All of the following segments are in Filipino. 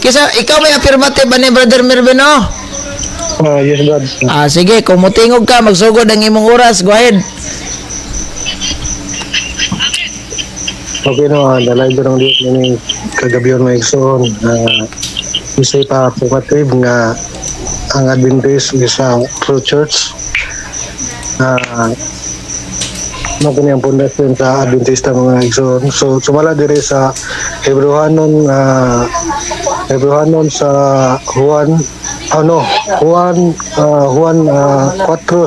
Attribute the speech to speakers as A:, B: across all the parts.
A: Kisa, ikaw may affirmative ba ni Brother Mervin, no?
B: Yes, God.
A: Sige, kung mutingog ka, magsugod ang imong oras, go ahead.
B: Okay no, dalay ko ng Diyos ni kagabiyon may igsoon. Isay pa affirmative nga ang Adventist sa True Church. Magkani ang pundasyon sa Adventista mga igsoon. So sumala dire sa Hebrehanon sa Juan 4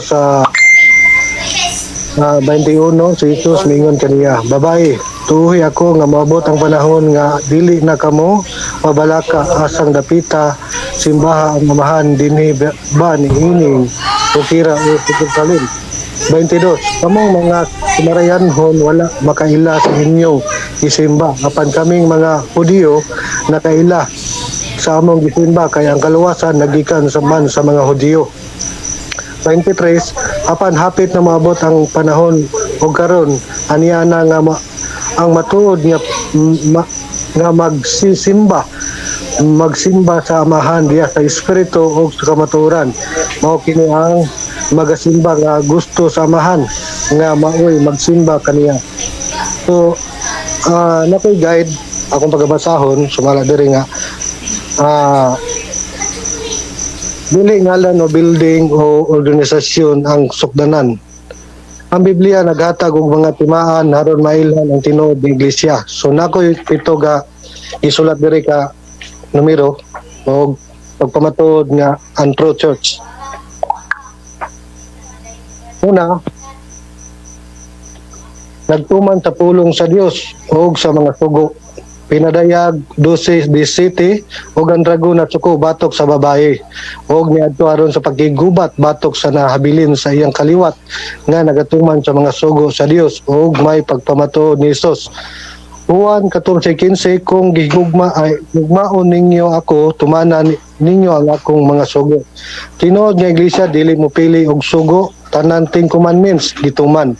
B: sa 21 si Jesus mingon kaniya, babae, tuhi ako nga maabot ang panahon nga dili na kamo mabalaka asang dapita simbaha ang amahan dinhi ba ni ining ukira o Jerusalem. 22 kamong mga sinarayanhon wala makaila sa inyong isimba apan kaming mga Hudiyo nakaila sa among gisimba kay ang kaluwasan nagikan sa man sa mga Hudiyo. 23 apan hapit na maabot ang panahon ug karon aniya na nga ang matuod nga magsimba sa amahan diya sa espiritu ug sa kamatuoran mao kini ang magasimba nga gusto sa amahan nga maoy magsimba kaniya. So nakoy guide akong pagbasahon sumala diri nga dili ngalan o building o organisasyon ang sukdanan. Ang Biblia naghatag og mga timaan aron mailhan ang tinuod ng iglesia. So nakoy pito ga isulat diri ka numero o pagpamatuod nga ang True Church. Una, nagtuman sa pulong sa Dios o sa mga sugo. Pinadayag 12-17 ug ang dragon at suko batok sa babae ug niadto aron sa pagkigubat batok sa nahabilin sa iyang kaliwat nga nagatuman sa mga sugo sa Dios ug may pagpamatuod ni Hesus. Juan 14:15 kung gigugma ay gugmaon ninyo ako tumana ninyo ang akong mga sugo. Tinuod nga iglesia dili mo pili og sugo tanan 10 commandments gituman.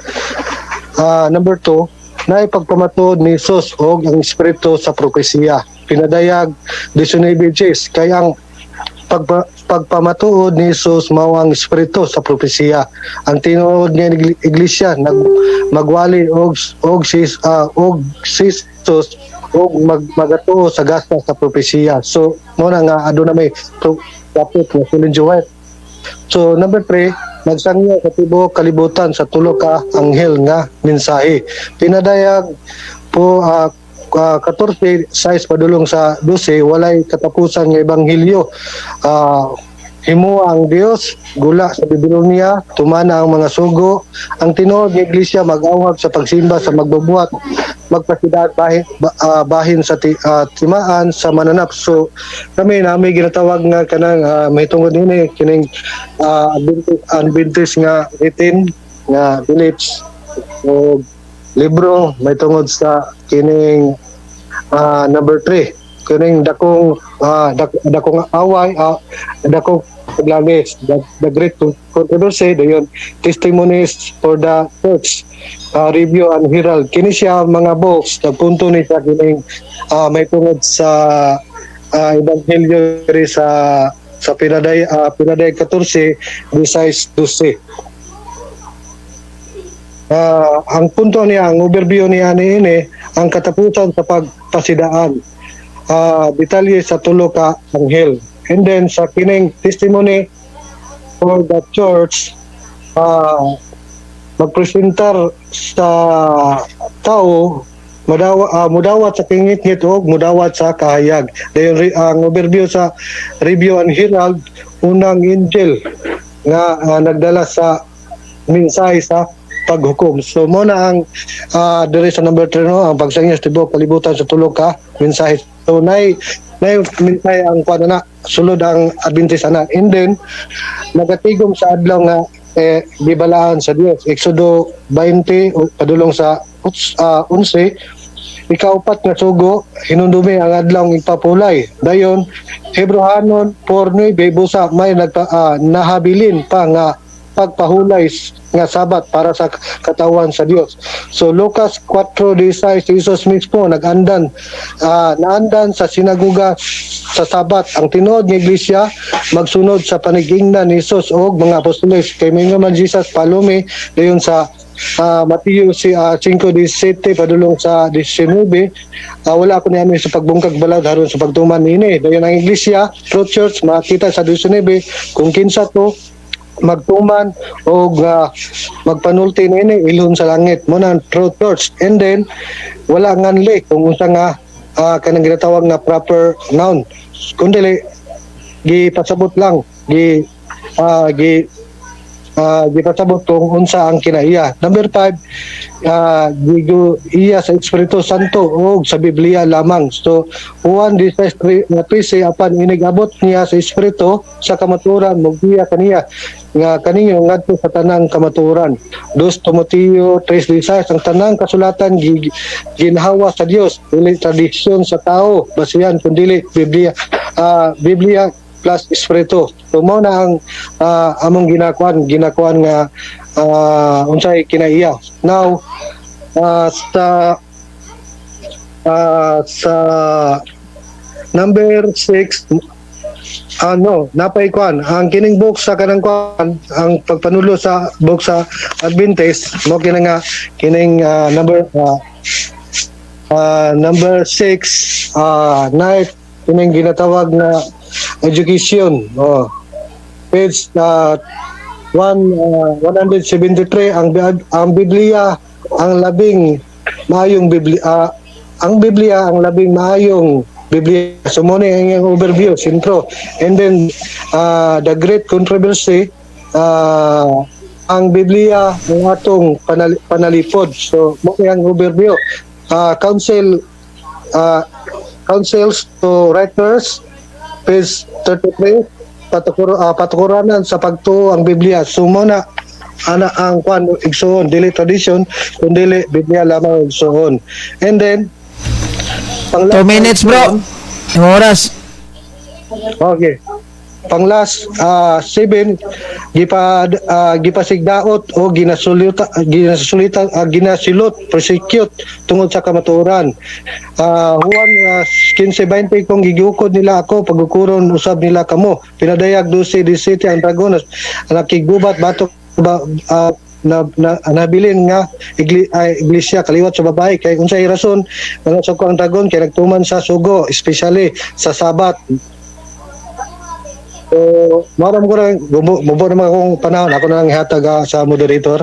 B: Number 2 na ipagpamatuod ni Jesus o ang Espiritu sa propesiya. Pinadayag 19:6 kay ang pagpamatuod ni Jesus mao ang Espiritu sa propesiya. Ang tinuod nga iglesia magwali og Jesus og magatuo sa gasta sa propesiya. So mo na nga aduna may prophet nga si Joel. So number 3 nagsangyo sa tibuok kalibutan sa tulo ka anghel nga mensahe. Pinadayag po 14 size padulong sa 12 walay katapusan nga ebanghelyo. Himo ang Dios gula sa Babilonia tumana ang mga sugo ang tinuod nga iglesia mag-awhag sa pagsimba sa magbubuhat magpasidad bahin sa timaan sa mananap. So kami na may ginatawag nga kanang may tungod ini kining Adventist nga written nga village o libro may tungod sa kining number 3 kining dakong away dakong paglangis the great controversy dayon testimonies for the church review and herald kini siya mga books nagpunto ni sa kining may tungod sa ebanghelyo sa Pinaday 14 besides 12. Ang punto niya ang overview niya ini ang katapusan sa pagpasidaan detalye sa tulo ka anghel. And then sa kining testimony for the church magpresentar sa tao mudawat sa kingit-ngit o mudawat sa kahayag. Dayon ang overview sa review and herald unang angel nga nagdala sa mensahe sa paghukom. So mo na ang dire sa number 3 no ang pagsangyo sa tibuok kalibutan sa tulo ka mensahe. So nay mensahe ang kuan na sulod ang Adventist ana. And then nagatigom sa adlaw nga gibalaan sa Dios. Exodo 20 padulong sa 11 ikaupat nga sugo hinundumi ang adlaw ipapulay. Dayon Hebrehanon 4:9 busa may nahabilin pa nga pagpahulay nga sabat para sa katawan sa Dios. So Lucas 4:16 Jesus mismo naandan sa sinagoga sa sabat. Ang tinuod nga iglesia magsunod sa panigingnan ni Jesus o mga apostoles. Kay mingo man Jesus palumi dayon sa Mateo 5:17 padulong sa 19. Wala ako niya sa pagbungkag balad haron sa pagtuman niini. Dayon ang iglesia, True Church, makita sa 19 kung kinsa to magtuman o magpanulti niini ilhon sa langit mo na True Church. And then wala nganli kung unsa nga kanang ginatawag nga proper noun, kundi gipasabot lang gipasabot kung unsa ang kinaiya. Number 5, iya sa Espiritu Santo o sa Biblia lamang. So Juan 16:13 apan inigabot niya sa Espiritu sa kamaturan magbiya kaniya nga kaniyo ngadto sa tanang kamaturan. 2 Timoteo 3:16 ang tanang kasulatan ginhawa sa Dios, dili tradisyon sa tao basihan kundi Biblia plus Espiritu. So mao na ang among ginakuan nga unsay kinaiya. Now sa number 6 napay kuan ang kining book sa kanang kuan ang pagpanulo sa book sa Adventist mo kining number 6 night kining ginatawag na education. Page 173 ang Biblia ang labing maayong Biblia ang labing maayong Biblia. So mo ni ang overview sintro. And then the great controversy ang Biblia ang atong panalipod. So mo ang overview. Counsels to Writers page 33 patukuranan sa pagtuo ang Biblia. So muna ana ang kwan igsoon dili tradition kundi Biblia lamang igsoon. And then
A: 2 minutes bro. Ang oras.
B: Okay. Panglas 7 gipasigdaot o ginasilot prosecute tungod sa kamatuoran. Juan 15:20 kung gigiukod nila ako pagkukuron usab nila kamo. Pinadayag 12:17 ang dragon nakigubat batok nabilin nga iglesia kaliwat sa babae kay unsay rason nga sa ang dragon kay nagtuman sa sugo especially sa sabat. So, maram ko lang, bubo naman akong panahon. Ako na lang ihatag sa moderator.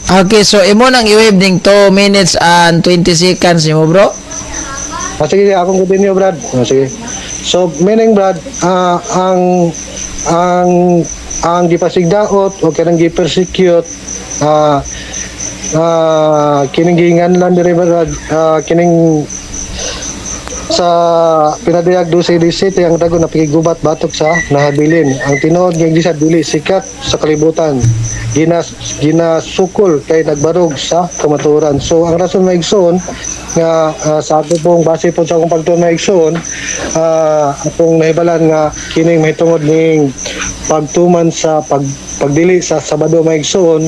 A: Okay, so imo nang i-wave ding 2 minutes and 20 seconds mo bro.
B: Sige, akong continue, Brad. Sige. So, meaning, Brad, ang gipasigdaot o kanang gipersecute kining giinganlan diri, Brad, kining sa pinadayag 12:17 ang dagon na pigigubat batok sa nahabilin. Ang tinuod nga iglesia dili sikat sa kalibutan. Ginasukol kay nagbarog sa kamatuoran. So ang rason maigsoon nga sa ato pong base po sa akong pagtuon maigsoon atong nahibalan nga kining mahitungod ning pagtuman sa pagdili sa Sabado maigsoon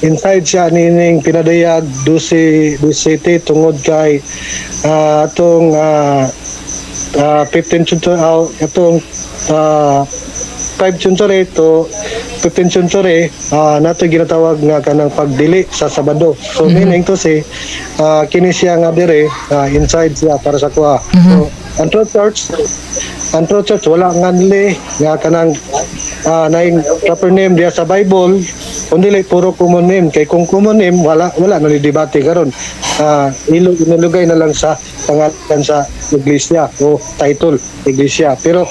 B: inside siya nining pinadayag 12:17 tungod kay atong 15th century atong 5th century to 15th century nato ginatawag nga kanang pagdili sa Sabado. So meaning to say kini siya nga dire inside siya para sa kuha. So ang True Church wala nganli nga kanang naing proper name diya sa Bible kundi puro common name. Kay kung common name wala na debate karon. Inilugay na lang sa pangalan sa iglesia o title iglesia. Pero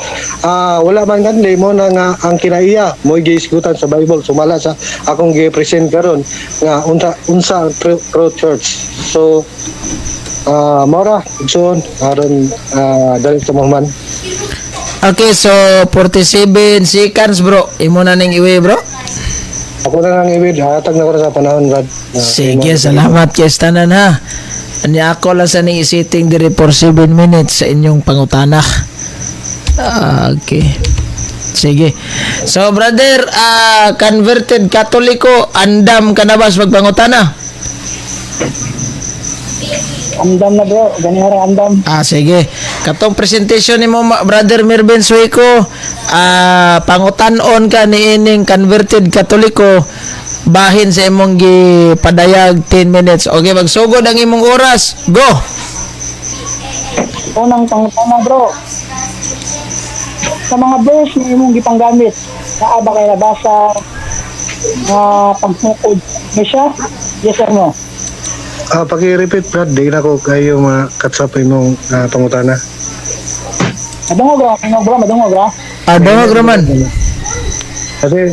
B: wala man ganli mo na nga ang kinaiya mo giisgutan sa Bible. Sumala sa akong gi-present karon nga unsa ang True Church. So mora igsoon aron dali sa man.
A: Okay, so 47 seconds bro. Imo na ning iwi bro.
B: Ako na lang ibig, hatag na ko sa panahon, Brad.
A: Sige, salamat kay tanan ha. Ani ako lang sa ning sitting diri for 7 minutes sa inyong pangutana. Okay. Sige. So brother, converted Katoliko, andam ka na ba sa pagpangutana?
C: Andam na bro, ganihara andam.
A: Sige. Katong presentation ni mo brother Mervin Suico, pangutanon ka ni ining converted Katoliko bahin sa imong gipadayag 10 minutes. Okay, magsugod ang imong oras. Go.
C: Unang pangutana bro. Sa mga verse na imong gipanggamit, naa ba kay nabasa na pagtukod ni siya? Yes or no?
B: Paki-repeat Brad, di na ko kayo makatsap imong pangutana.
C: Madungog bro.
A: Dawag raman.
B: Kasi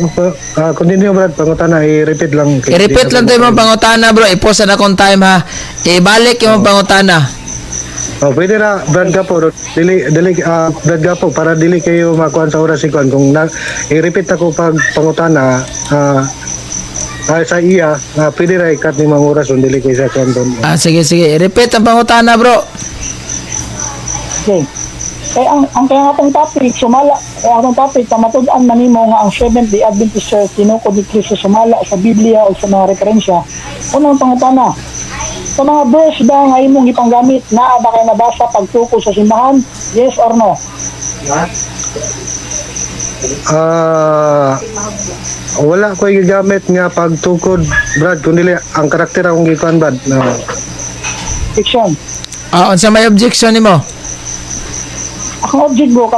B: continue Brad, pangutana i-repeat lang.
A: I-repeat lang tayo imong pangutana bro. I-pause na akong time ha. Ibalik yung pangutana.
B: Pwede na Brad Gapo, Brad Gapo para dili kayo makuan sa oras ikuan kung i-repeat ako pag pangutana sa iya, pwede ra ikat ni mga oras kung dili kayo sa kuan.
A: Sige. I-repeat ang pangutana bro.
C: Okay. Kaya ang kaya atong topic, sumala, kaya atong topic, pamatud-an manimo nga ang Seventh-day Adventist Church, tinukod ni Kristo sumala sa Biblia o sa mga referensya. Unang pangutana, sa mga verse ba nga imong gipanggamit, naa ba kay nabasa pagtuko sa simbahan? Yes or no?
B: Wala ko gigamit nga pagtukod Brad, kundi ang karakter akong gikuan Brad.
C: Fiction.
A: Unsa may objection nimo?
C: Ang object bro,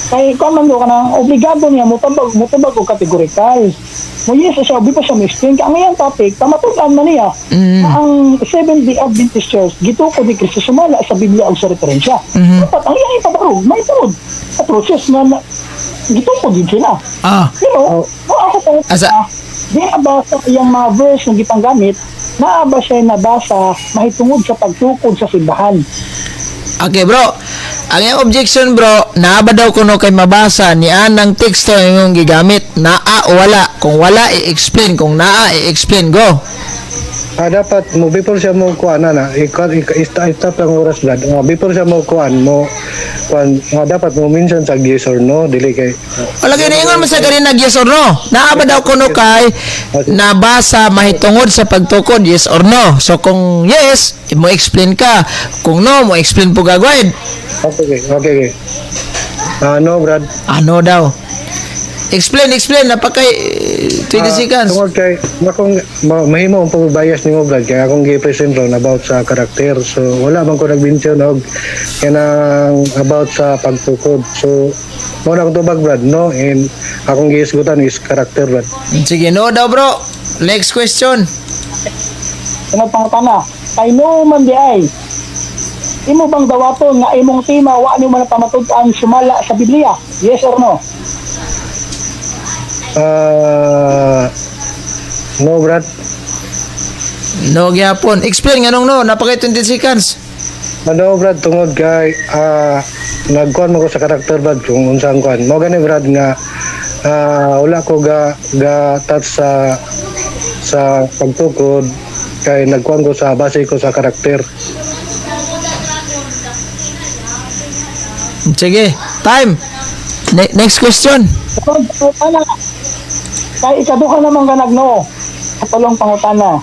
C: kay man do ka nang obligado niya mutabag og kategorikal. Mo yes siya, obi pa siya ma-explain. Ang iyang topic, pamatud-an man niya na ang Seventh-day Adventist Church, gitukod ni Kristo sumala sa Biblia o sa referensya. Dapat ang iyang ipabarog, may tuod. Sa process na gitukod din sila. Pero, ako po, di ba sa iyang mga verse na gipanggamit, naa ba siya nabasa mahitungod sa pagtukod sa simbahan?
A: Okay bro, ang iyang objection bro, naa ba daw kuno kay mabasa ni anang teksto yung gigamit? Naa o wala? Kung wala, i-explain. Kung naa, i-explain. Go.
B: Dapat mo before siya mo kuan na stop lang oras Brad. Before siya mo kuan dapat mo mention sa yes or no dili kay
A: Wala gyud ingon man sa gani nag yes or no. Naa ba daw kuno kay nabasa mahitungod sa pagtukod yes or no? So kung yes, mo explain ka. Kung no, mo explain po gagawin.
B: Okay. No Brad.
A: Ano daw? Explain napakay 20 seconds.
B: Tungod kay akong mahimo ang pagbias nimo Brad kay akong gi-present ron about sa karakter. So wala man ko nag-mention og kanang about sa pagtukod. So mo na tubag Brad no, and akong giisgutan is karakter Brad.
A: Sige, no daw bro. Next question.
C: Sunod pangutana, kay no man di ay, imo bang dawaton nga imong tema wa ni man pamatud-an sumala sa Biblia? Yes or no?
B: No Brad.
A: No gyapon. Explain nganong no, napakay 20 seconds.
B: Ano Brad, tungod kay nagkuhan mo ko sa karakter Brad kung unsang kuhan. Mo gani Brad nga wala ko ga touch sa pagtukod kay nagkuhan ko sa base ko sa karakter.
A: Sige, time. Next question.
C: Sunod pangutana, kay ikaduha naman ka nagno, katulong pangutana.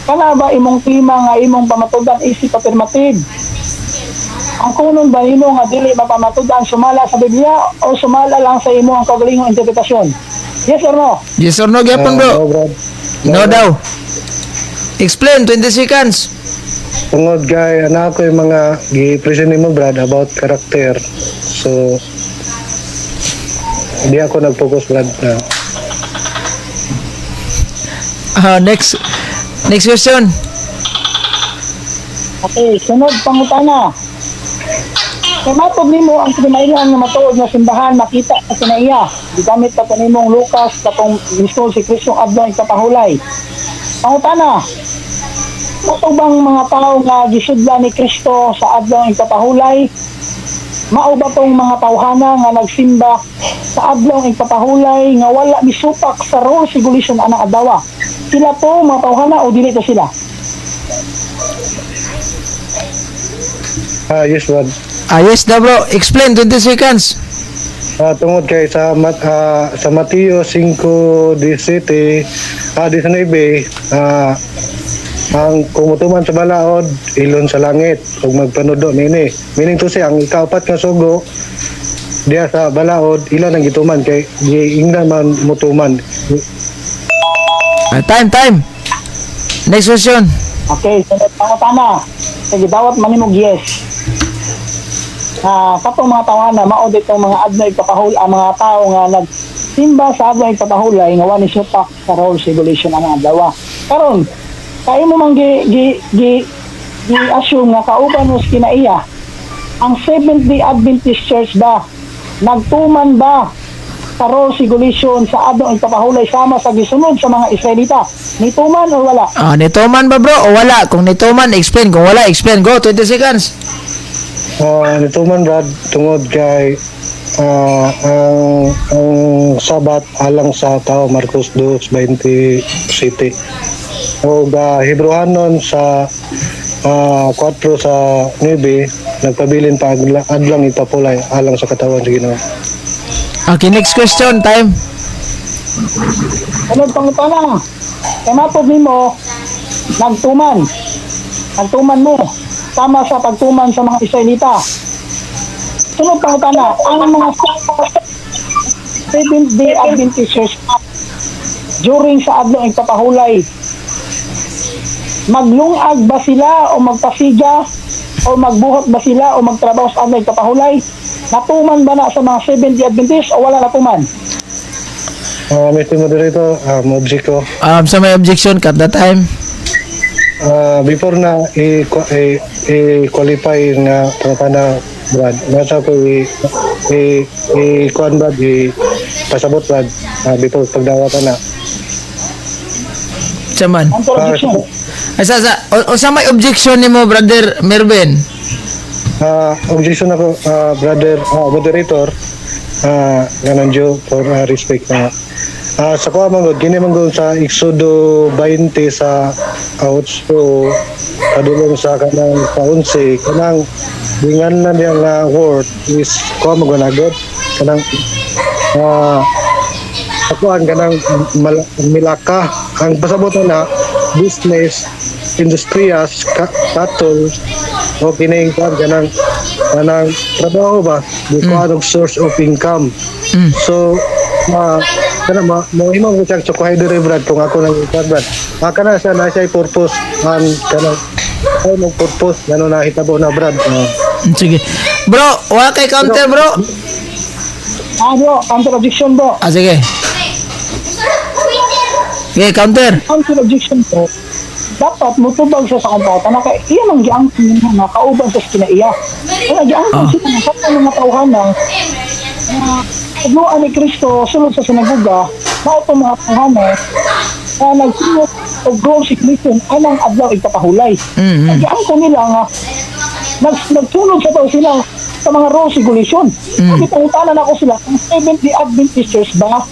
C: Kana ba imong tema nga imong pamatud-an isip affirmative? Ang kunon ba imo nga dili mapamatud-an sumala sa Biblia o sumala lang sa imo ang kaugalingong interpretasyon? Yes or no?
A: Yes or no gyapon bro?
B: No Brad.
A: No daw. Explain 20 seconds.
B: Tungod kay ko yung mga gi-present nimo Brad about karakter. So di ako nag-focus Brad na.
A: Next question.
C: Okay, sunod pangutana. Kay matod nimo ang kinailangan nga matuod nga simbahan makita sa kinaiya. Gigamit pa nimong Lucas katong Kristo si Kristo adlaw ikapahulay. Pangutana. Mato bang mga tao nga gisudlan ni Kristo sa adlaw ikapahulay? Mao ba tong mga tawhana nga nagsimba sa adlaw ikapahulay nga wala misupak sa role regulation anang adlaw? Sila to mga tawhana o dili to sila?
B: Yes Brad.
A: Yes daw bro. Explain 20 seconds.
B: Tungod kay sa Mateo 5:17, 19, ang kumutuman sa balaod ilon sa langit ug magpanudo nini. Meaning to say ang ikaapat nga sugo diya sa balaod ilan ang gituman kay giingnan man mutuman.
A: Time. Next question.
C: Okay, sunod pangutana. Sige, bawat manimog yes. Katong mga tawanan, mao ditong mga adnoy kapahul ang mga tao nga nagsimba sa adnoy kapahulay nga wani supak sa rules regulation ang adlaw. Karon, kay mo man gi assume nga kauban mo kinaiya ang Seventh-day Adventist Church ba nagtuman ba sa rules regulation sa adnoy kapahulay sama sa gisunod sa mga Israelita? Nituman o wala?
A: Nituman ba bro o wala? Kung nituman, explain. Kung wala, explain. Go, 20 seconds.
B: Nito man Brad tungod kay ang sabat alang sa tao Marcos 2:20 city o Hebrewanon sa 4 sa 9 nagpabilin pa adlang ipapulay alang sa katawan sa Ginoo.
A: Okay, next question. Time.
C: Sunod pangutana. Kaya matod nimo nagtuman mo sama sa pagtuman sa mga Israelita. Sunod pangutana, ang mga Seventh-day Adventist Church during sa adlaw ng papahulay maglungag ba sila o magpasiga o magbuhat ba sila o magtrabaho sa adlaw ng papahulay? Natuman ba na sa mga Seventh-day Adventist o wala natuman?
B: Mr. Moderator, object ko.
A: Sa may objection, cut the time.
B: Before na i-qualify na pangutana Brad, nasa ko i-kuan Brad, pasabot Brad, before pagdawatan na.
A: Saman.
C: Ang objection.
A: Sa may objection ni mo, Brother Mervin?
B: Objection ako, brother, moderator, ganon Joe, for respect na. Sa kuha manggod, kini manggod sa Exodo 20 sa 8 padulong sa kanang sa 11 kanang dingan na niyang word is kuha manggod agad kanang sa kuha kanang milaka ang pasabot na business industrias cattle o kining kuha kanang trabaho ba di kuha ng source of income. So kana mo imo mo siyang chokohay dire Brad kung ako nang Brad kana sa na siya purpose kana ay mo purpose ano na hitabo na Brad.
A: Sige bro, wala kay counter bro.
C: Bro, counter objection bro.
A: Sige. Okay, counter.
C: Counter objection bro. Dapat mutubag siya sa kantata na kay iya man giangkin nga kauban sa kinaiya. Wala giangkin siya sa mga tawhan ng pagluan ni Kristo sulod sa sinagoga, mao to mga tawhana na nagsunod og rules regulation anang adlaw ipapahulay. Nagyan ko nila nga nagsunod sa tao sila sa mga rules regulation. Sabi pangutanan ako sila, ang Seventh-day Adventist Church ba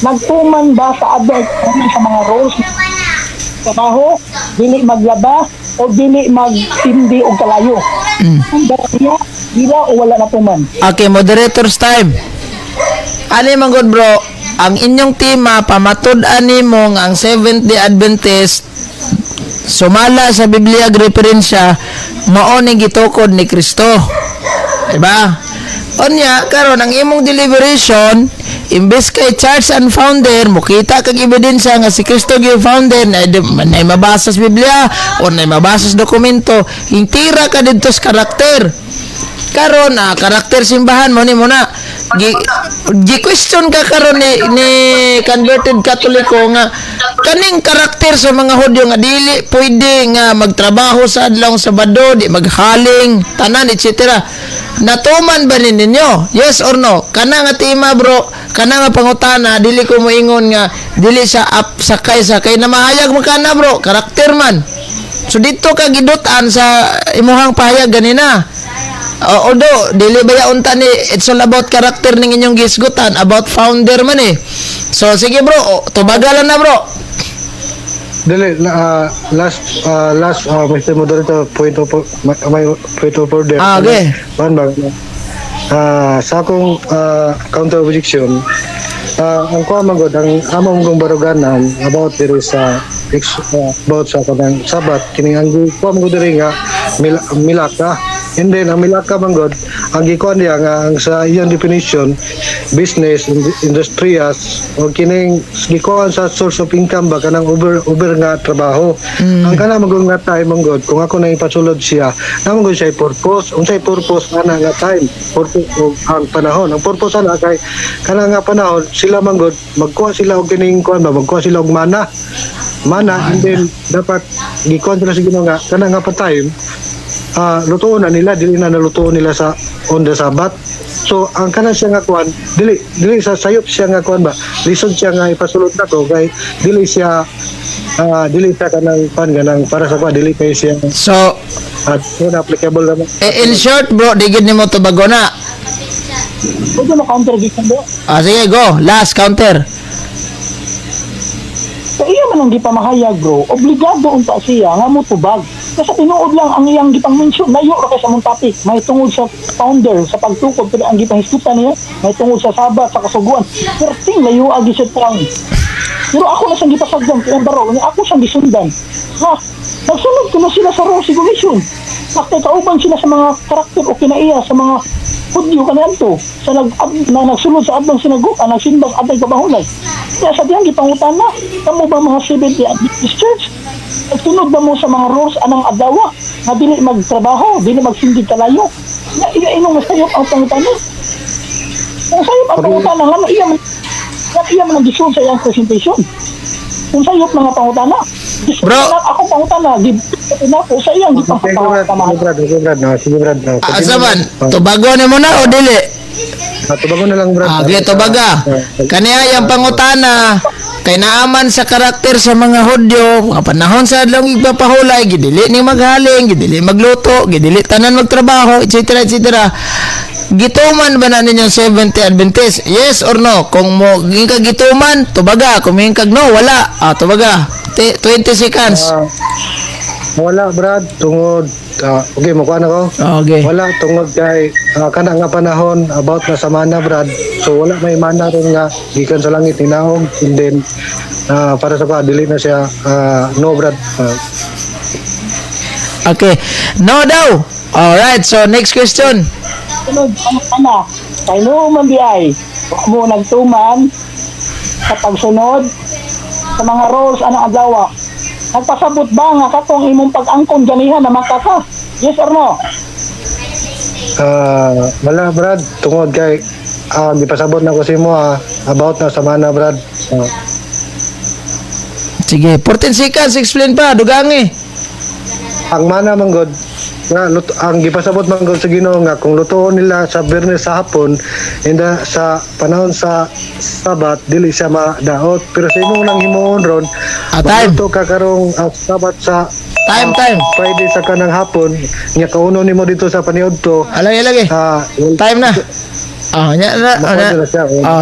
C: nagtuman ba sa adlaw sa mga rules trabaho, dili maglaba o dili magtindi og kalayo? Ang dila o wala na tuman?
A: Okay, moderator's time. Ani man good bro, ang inyong tema pamatud-an nimo nga ang Seventh-day Adventist sumala sa Biblia referensya mao ni gitukod ni Kristo. Diba? Onya karon ang imong deliberation imbes kay church and founder mukita kag ebidensya nga si Kristo gyud founder na mabasa sa Biblia o na mabasa sa dokumento, hintira ka didto sa karakter. Karon karakter simbahan mo ni mo na gi-question ka karon ni converted Katoliko nga kaning karakter sa mga Hudyo nga dili pwede nga magtrabaho sa adlaw Sabado, di maghaling tanan etc. Natuman ba ninyo? Yes or no? Kana nga tema bro, kana nga pangutana dili ko moingon nga dili sa sakay na mahayag mo kana bro, karakter man. So dito ka gidutan sa imuhang pahayag ganina. Although dili baya unta ni it's all about character ning inyong gisgutan about founder man eh. So sige bro, tubagalan na bro.
B: Dili last Mr. Moderator point of order.
A: Okay.
B: Man ba? Sa akong counter objection, ang kuha magod ang among kong baruganan about diri sa about sa kanang sabat kini ang kuha magod diri nga milaka, and then ang milaka manggod ang gikuan niya nga ang sa iyang definition business industrias o kining gikuan sa source of income ba kanang over nga trabaho. Ang kana magod nga time manggod kung ako na ipasulod siya namon siya purpose unsay purpose ana nga time purpose ang panahon ang purpose ana kay kana nga panahon sila manggod magkuha sila og kining kuan ba magkuha sila og mana, and then dapat gikuan sila sa Ginoo nga kana nga pa time lutuon na nila dili na nalutuon nila sa on the Sabbath. So ang kana siya nga kuan dili sa sayop siya nga kuan ba lisod siya nga ipasulod nako kay dili siya kanang pan ganang para sa kuan dili kay siya
A: So,
B: applicable naman.
A: in short bro, digid nimo tubago na.
C: Pwede mo counter gikan bro.
A: Sige, go. Last counter.
C: Sa iya man ang gipamahayag bro, obligado unta siya nga mo tubag. Kasi tinuod lang ang iyang gipang mention, layo ra kay sa mong topic. May tungod sa founder, sa pagtukod, pero ang gipang hiskutan niya, may tungod sa sabat, sa kasuguan. Pero ting layo agi siya tang. Pero ako na siyang gipasagdan, kaya baro, ako siyang gisundan. Nagsunod ko na sila sa Rose Commission. Bakit kauban sila sa mga karakter o kinaiya, sa mga Hudyo kanyanto sa nagsunod sa adlang sinagoga nagsimbang atay kabahulay. Kaya sa diyang gipangutan na kamo ba mga 70 Adventist Church nagsunod ba mo sa mga rules anang adawa na dili magtrabaho, dili magsindig kalayo na inong masayop ang pangutan ang sayop ang pangutan nga iya man ang gisun sa iyang presentation kung sayop mga pangutan na
A: Bro,
C: ako pangutan na na po sa iyang gipapapamahan.
B: Sige Brad.
A: Asaman, tubago ni mo na o dili?
B: Tubago na lang Brad.
A: Tubaga. Kaniya yung pangutana, kay naaman sa karakter sa mga Hudyo, mga panahon sa adlong igpapahulay, gidili ni maghaling, gidili magluto, gidili tanan magtrabaho, etc. Gituman ba na ninyong 70 Adventist? Yes or no? Kung mo ka gituman, tubaga. Kung may kag no, wala. Tubaga. 20 seconds.
B: Wala Brad, tungod okay, makuha na ko.
A: Okay.
B: Wala tungod kay kana nga panahon about na sa mana Brad. So wala may mana ron nga gikan sa langit hinaog, and then para sa dili na siya no Brad.
A: Okay. No daw. Alright, so next question.
C: Sunod, ano, kay no man biay, mo nagtuman sa pagsunod sa mga rules anong adlaw. Nagpasabot ba nga katong imong pag-angkon ganihan na makaka? Yes or no?
B: Wala Brad, tungod kay gipasabot na ko si mo about na sa mana Brad.
A: Sige, 14 seconds, explain pa, dugangi.
B: Ang mana manggod nga ang gipasabot manggod sa Ginoo nga kung lutoon nila sa Biyernes sa hapon and sa panahon sa Sabat dili siya madaot, pero sa imong nang himuon ron
A: Time.
B: magluto ka karong Sabat sa
A: Time.
B: Friday sa kanang hapon nya kauno nimo dito sa paniudto
A: Lagi. Time na.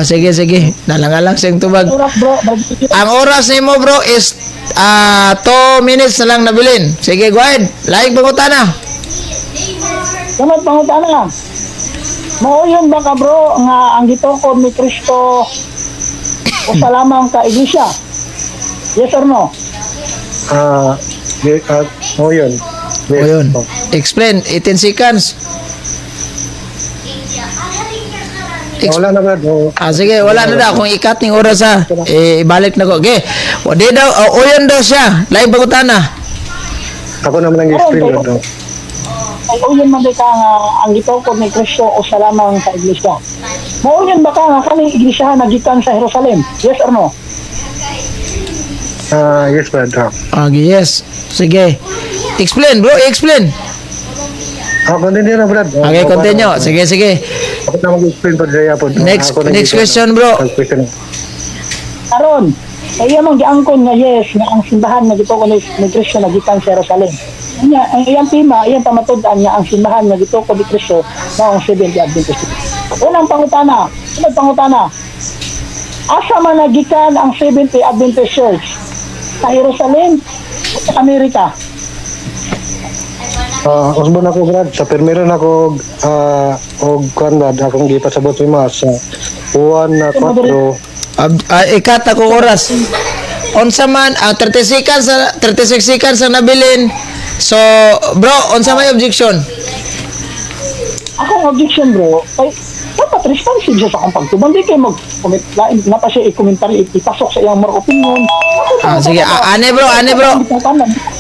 A: Sige. Nalangalang siyang tubag.
C: Oras bro,
A: Ang oras ni mo bro is 2 minutes na lang nabilin. Sige, go ahead. Laing pangutana.
C: sunod pangutana. Mao yun ba ka bro nga ang gitukod ni Kristo o sa lamang ka iglesia? Yes or no?
B: yun. Yes.
A: Yun. Explain, 18 seconds.
B: Wala na Brad.
A: Sige, wala na daw. Kung ikat ng oras ibalik na ko. Okay. Di daw, yun daw siya. Laing pangutana.
B: Ako naman ang explain Brad.
C: Ay uyon man ka nga ang gitukod ni Kristo o sa lamang sa iglesia. Mao yun ba ka nga kaning iglesia nagikan sa Jerusalem? Yes or no?
B: Yes Brad.
A: Okay, yes. Sige. Explain, bro. Explain.
B: Continue na Brad.
A: Okay, continue. Sige.
B: Ako na mag-explain pa sa yapon.
A: Next question, bro.
C: Karon, kaya mang giangkon nga yes nga ang simbahan nga gitukod ni Kristo nagikan sa Jerusalem. Ang iyang tema, iyang pamatud-an nga ang simbahan nga gitukod ni Kristo maong 70 Adventist. Unang pangutana. Asa man nagikan ang 70 Adventist Church? Sa Jerusalem o sa Amerika?
B: Usbon ako Brad, sa permiran ako og kuan Brad, akong gipasabot mi mas sa Juan na 4.
A: Ikat ako oras. Unsa man 36 seconds ang nabilin. So, bro, unsa may objection?
C: Akong objection bro, kay dapat responsive siya sa akong pagtuban. Di kayo mag-comment, na pa siya i-komentary, ipasok sa iyang mga opinion.
A: Sige, ane bro.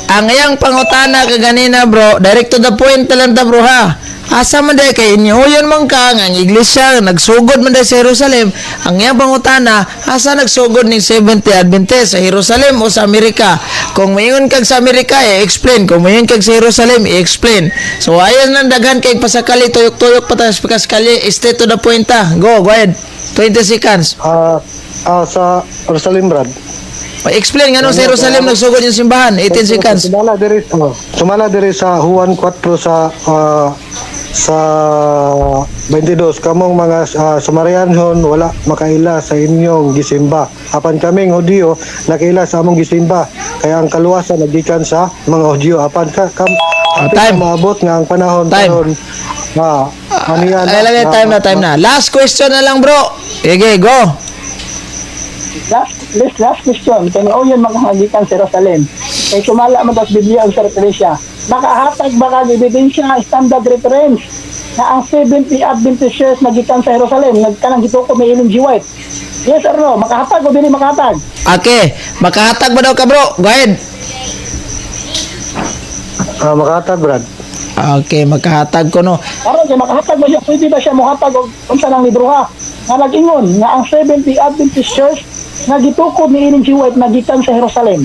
A: Ang iyang pangutana kaganina bro, direct to the point lang ta bro ha. Asa man day kay inyo yun man ka nga ang iglesia nagsugod man day sa Jerusalem. Ang iyang pangutana, asa nagsugod ning 70 Adventist sa Jerusalem o sa Amerika? Kung mayon kag sa Amerika i-explain, kung mayon kag sa Jerusalem i-explain. So ayon nang daghan kay pasakali tuyok-tuyok patas pasakali, stay to the point ta. Go ahead. 20 seconds.
B: Sa Jerusalem Brad.
A: Explain nga sa Jerusalem nagsugod yung simbahan. 18 seconds.
B: Sumala diri sa Juan 4 sa 22 kamong mga Samarianhon wala makaila sa inyong gisimba. Apan kaming Hudiyo nakaila sa among gisimba. Kaya ang kaluwasan nagikan sa mga Hudiyo. Apan
A: time
B: maabot nga ang panahon karon.
A: Time na. Last question na lang bro. Sige, go.
C: Last question. Kaya yun maghagikan sa Jerusalem. Kaya sumala mo tas Biblia ang sa referensya. Makahatag ba kag ebidensya standard reference na ang 70 Adventist Church nagikan sa Jerusalem nagkanang gituko may Ellen G. White? Yes or no? Makahatag o dili makahatag?
A: Okay, makahatag ba daw ka bro? Go ahead.
B: Makahatag Brad.
A: Okay, makahatag ko no.
C: Karon kay makahatag ba siya? Pwede ba siya mohatag og unsa nang libro ha? Nga nag-ingon nga ang 70 Adventist Church nga gitukod ni Ellen G. White nagikan sa Jerusalem.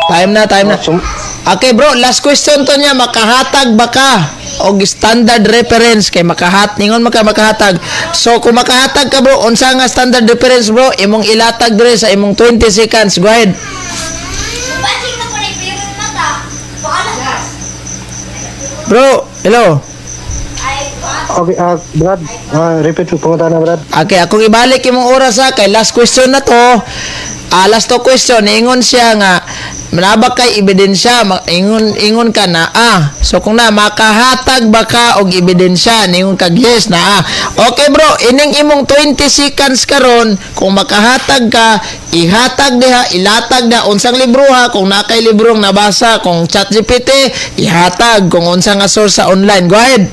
A: Time na. Okay bro, last question to niya, makahatag ba ka og standard reference kay ningon makahatag. So kung makahatag ka bro, unsa nga standard reference bro, imong ilatag dire sa imong 20 seconds. Go ahead. Bro, hello.
B: Okay, Brad, repeat yung pangutana Brad.
A: Okay, akong ibalik imong oras ha kay last question na to. Last to question, ingon siya nga manabak kay ebidensya, ingon ka na so kung na makahatag ba ka og ebidensya, ningon kag yes na Okay bro, ining imong 20 seconds karon, kung makahatag ka, ihatag diha, ilatag na unsang libro ha, kung nakay librong nabasa, kung ChatGPT, ihatag kung unsa nga source sa online. Go ahead.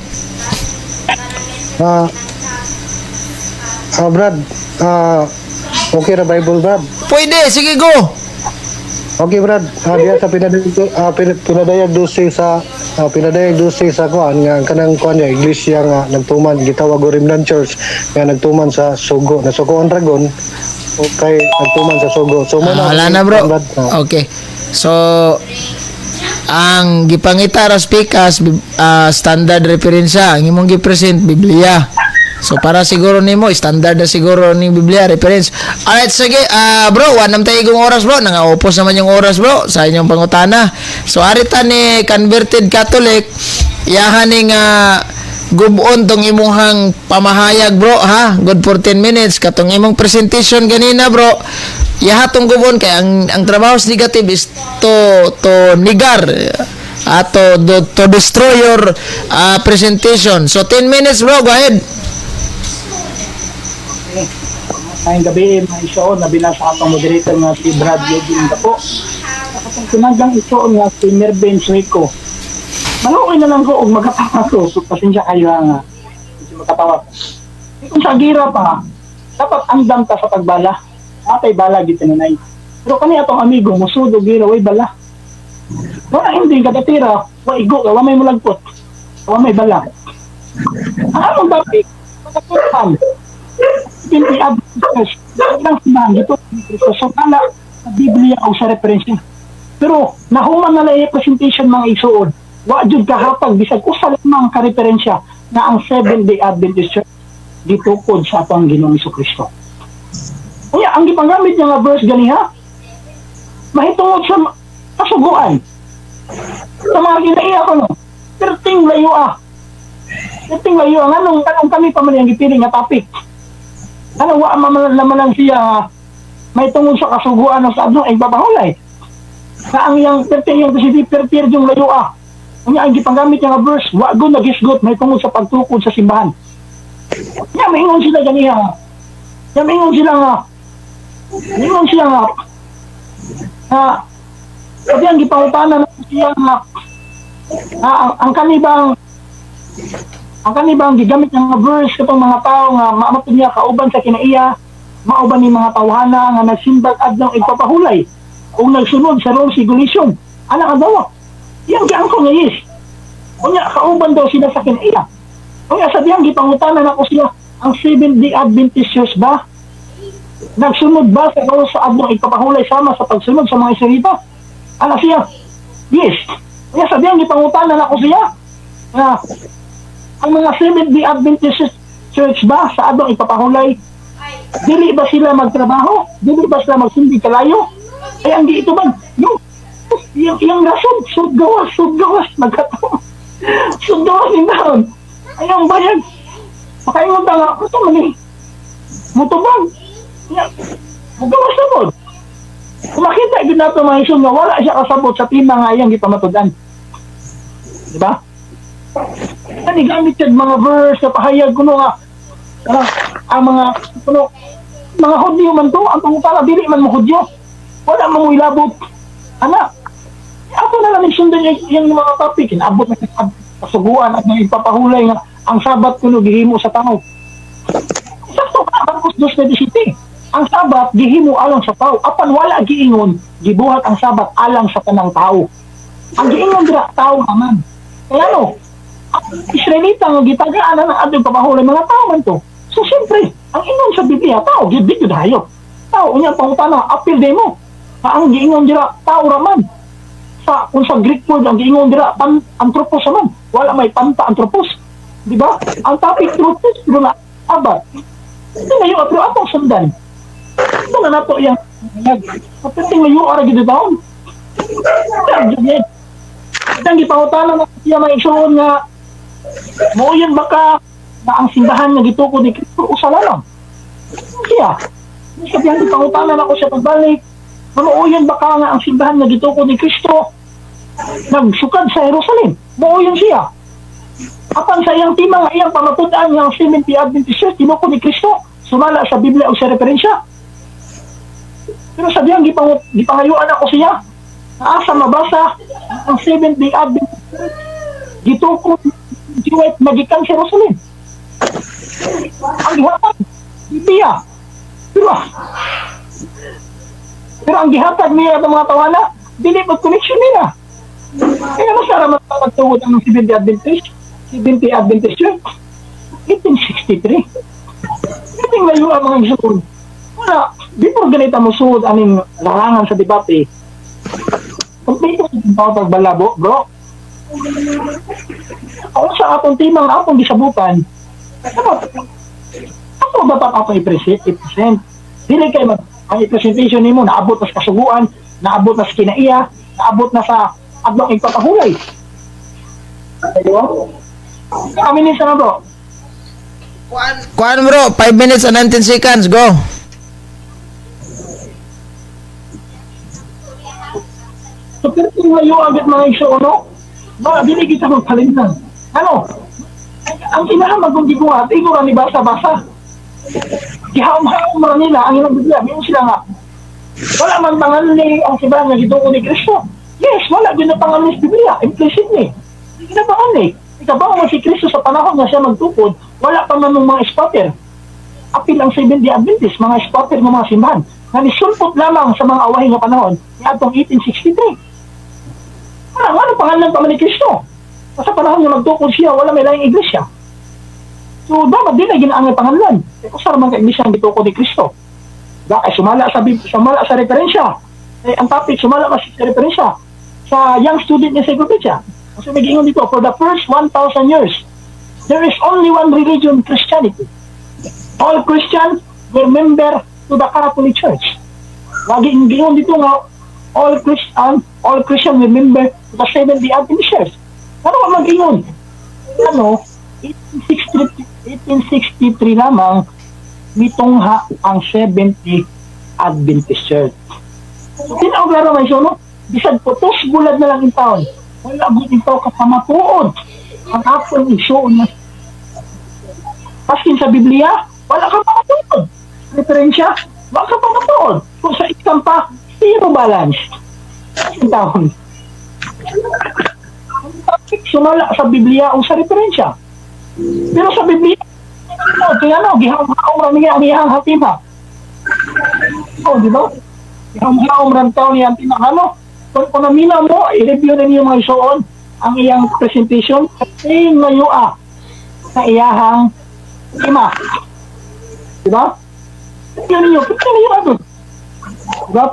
B: Brad, okay ra Bible Brad.
A: Pwede, sige go.
B: Okay Brad, diya sa pinadayag 12 sa kuan nga kanang kuan niya iglesia nga nagtuman gitawag og Remnant Church nga nagtuman sa Sugo, nasukoon Dragon okay nagtuman sa Sugo. So
A: wala na bro. Okay. So ang gipangita ra speakers standard referensya, ang imong gi-present Biblia. So para siguro nimo standard na siguro ning Biblia reference. Alright, sige bro, wanam tayo igong oras bro, nangaupos naman yung oras bro sa inyong pangutana. So arita ni converted Catholic, yahan ning gubon tong imong pamahayag bro ha. Good for 10 minutes katong imong presentation ganina bro. Yaha tong gubon kay ang trabaho sa negative is to negar to destroy your presentation. So 10 minutes bro, go ahead.
C: Ngayong gabi, may isoon na binasa atong moderator nga si Brad Yedin po. Kapag tinanggang isoon nga si Merben Suico. Maluoy na lang ko og magkatawa ko. So, pasensya kayo nga. Hindi magkatawa ko. Kung sa gira pa, dapat andam ka sa pagbala. Atay bala gito nanay. Pero kani atong amigo, musudo gira, way bala. Wala hindi kadatira, wa igo, wa may mulagpot. Wa may bala. Ang among topic, pagkatutan. Hindi Adventist lang sinahan dito so kala sa Biblia o sa referensya pero nahuman na lang yung presentation mga isuod wa jud kahatag bisag usa lamang ka referensya na ang 7-day Adventist Church gitukod sa atong Ginoong Jesucristo. Unya ang gipangamit niya nga verse ganiha mahitungod sa kasuguan sa mga ginaiya ko no perting layo nganong kami pa man ang gipili nga topic. Wa naman lang siya may tungod sa kasuguan sa adno ay babahulay. Sa ang yang perti yung yung layo Unya ang gipanggamit nga verse, wa go nagisgot may tungod sa pagtukod sa simbahan. Nya maingon sila ganiya. Nya maingon sila nga. Maingon sila nga. Sabi ang gipangutanan siya nga ang kanibang gigamit ng verse katong mga tao nga maamatud niya kauban sa kinaiya, mauban ni mga tawhana nga nagsimbag adlaw igpapahulay kung nagsunod sa role regulation. Ana kadawa. Yang giangko nga yes. Unya kauban daw sila sa kinaiya. Unya sabihan gipangutanan ako sila ang Seventh-day Adventist Church ba? Nagsunod ba sa role sa adlaw igpapahulay sama sa pagsunod sa mga isurita? Ana siya? Yes. Unya sabihan gipangutanan ako siya. Ang mga Seventh-day Adventist Church ba sa adlaw ipapahulay, dili ba sila magtrabaho? Dili ba sila magsundi kalayo? Ay ang giito ba? Yung rason, sudgawas, nagkataon. Sudgawas din daon. Ay ang bayad. Makaingon ba nga, ito mali. Mutubag. Mugawas na po. Kung makita yun nato mga isyon nga wala siya kasabot sa tima nga iyang gipamatudan. Diba? Ani gamit yung mga verse na pahayag kuno nga ang mga kuno mga Hudyo man to ang pangutana dili man mo Hudyo wala man mo ilabot ana ako na lang sundan yung mga topic inaabot na kasuguan at ipapahulay nga ang Sabat kuno gihimo sa tao sakto ka Marcos 2:17 ang Sabat gihimo alang sa tao apan wala giingon gibuhat ang Sabat alang sa tanang tao ang giingon dira tao naman kaya no Israelita nga gitagaan na ng adong pamahulay mga tao man to. So siyempre, ang ingon sa Biblia, tao, gid dayo. Tao, unya pangutana, apil demo. Ang giingon dira, tao raman. Kung sa Greek word, ang giingon dira, anthropos raman. Wala may panta anthropos. Di ba? Ang topic anthropos, pero na, abat. Ito na yung pero atong sundan. Ito na nato yung, kapit nga yung ara gid daon. Ito ang gipangutana na siya may isuon nga mo yun baka na ang simbahan nga gitukod ni Kristo usala lang. Siya. Sabihan ko pangutanan ako siya pagbalik. Mo yun baka nga ang simbahan nga gitukod ni Kristo nagsukad sa Jerusalem. Mo yun siya. Apan sa iyang timang iyang pamatudan nga ang Seventh-day Adventist Church tinukod ni Kristo sumala sa Biblia o sa referensya. Pero sabihan gipangayuan ako siya. Asa mabasa ang Seventh-day Adventist Church gitukod Jewish magikan sa Jerusalem. Ang gihatag Biblia. Diba? Pero ang gihatag niya ng mga tawana, dili mag-connection nila. Kaya masara magtugod ang Seventh-day Adventist Church. 1863. Kating layo ang mga isuon. Wala, before ganito mo suod aning larangan sa debate, kompleto sa pagbalabo, bro. Kung sa atong timang atong gisabutan, ako ba pa i-present? Dili kay ang i-presentation nimo naabot na sa kasuguan, naabot na sa kinaiya, naabot na sa adlong ipapahulay. Ayo. Kami ni sa bro.
A: Kuan bro, 5 minutes and 19 seconds, go.
C: So, pero kung layo agad mga isyo, no? Ba, dili kita magpalitan. Ano? Ang inahamag kong giguha, tingura ni basa-basa. Gihaom-haom mo nila ang ilang Biblia. May sila nga. Wala man pangalan ni ang simbahan na gituko ni Kristo. Yes, wala din na pangalan ni Biblia. Implicit ni. Hindi na pangalan ni. Ikabaw mo si Kristo sa panahon na siya magtukod, wala pa man ng mga spotter. Apil ang Seventh-day Adventist, mga spotter ng mga simbahan. Na nisulpot lamang sa mga awahin na panahon ni atong 1863. Ano pangalan pa man ni Kristo? Sa panahon niya magtukod siya, wala may laing iglesia. So, dapat din na ginaangay pangalan. Kung saan naman ka-iglesia ang gitukod ni Kristo? Dahil sumala sa referensya. Ang topic, sumala sa referensya sa young student encyclopedia. So, may giingon dito, for the first 1,000 years, there is only one religion, Christianity. All Christians were member to the Catholic Church. Lagi giingon dito nga, all Christian remember the Seventh-day Adventist Church. Ano ka mag-ingon? 1863 lamang mitungha ang Seventh-day Adventist Church. So, tinaog laro may no? Bisag putos bulad na lang in taon. wala mo ito kapamatuod. Ang akong isuon na paskin sa Biblia, wala ka pamatuod. Referensya, wala ka pamatuod. Kung sa isang pa, zero balance. Ang taon. Ang topic, sumala sa Biblia o sa referensya. Pero sa Biblia, kaya gihang-haong rami ang iyang hatima. Di ba? Gihang-haong rantaw niya ang tinakano. Kung namina mo, i-review na niyo mga isuon ang iyang presentation kasi ngayon sa iyahang tema. Diba? Yun niyo, kaya niyo ito. Diba?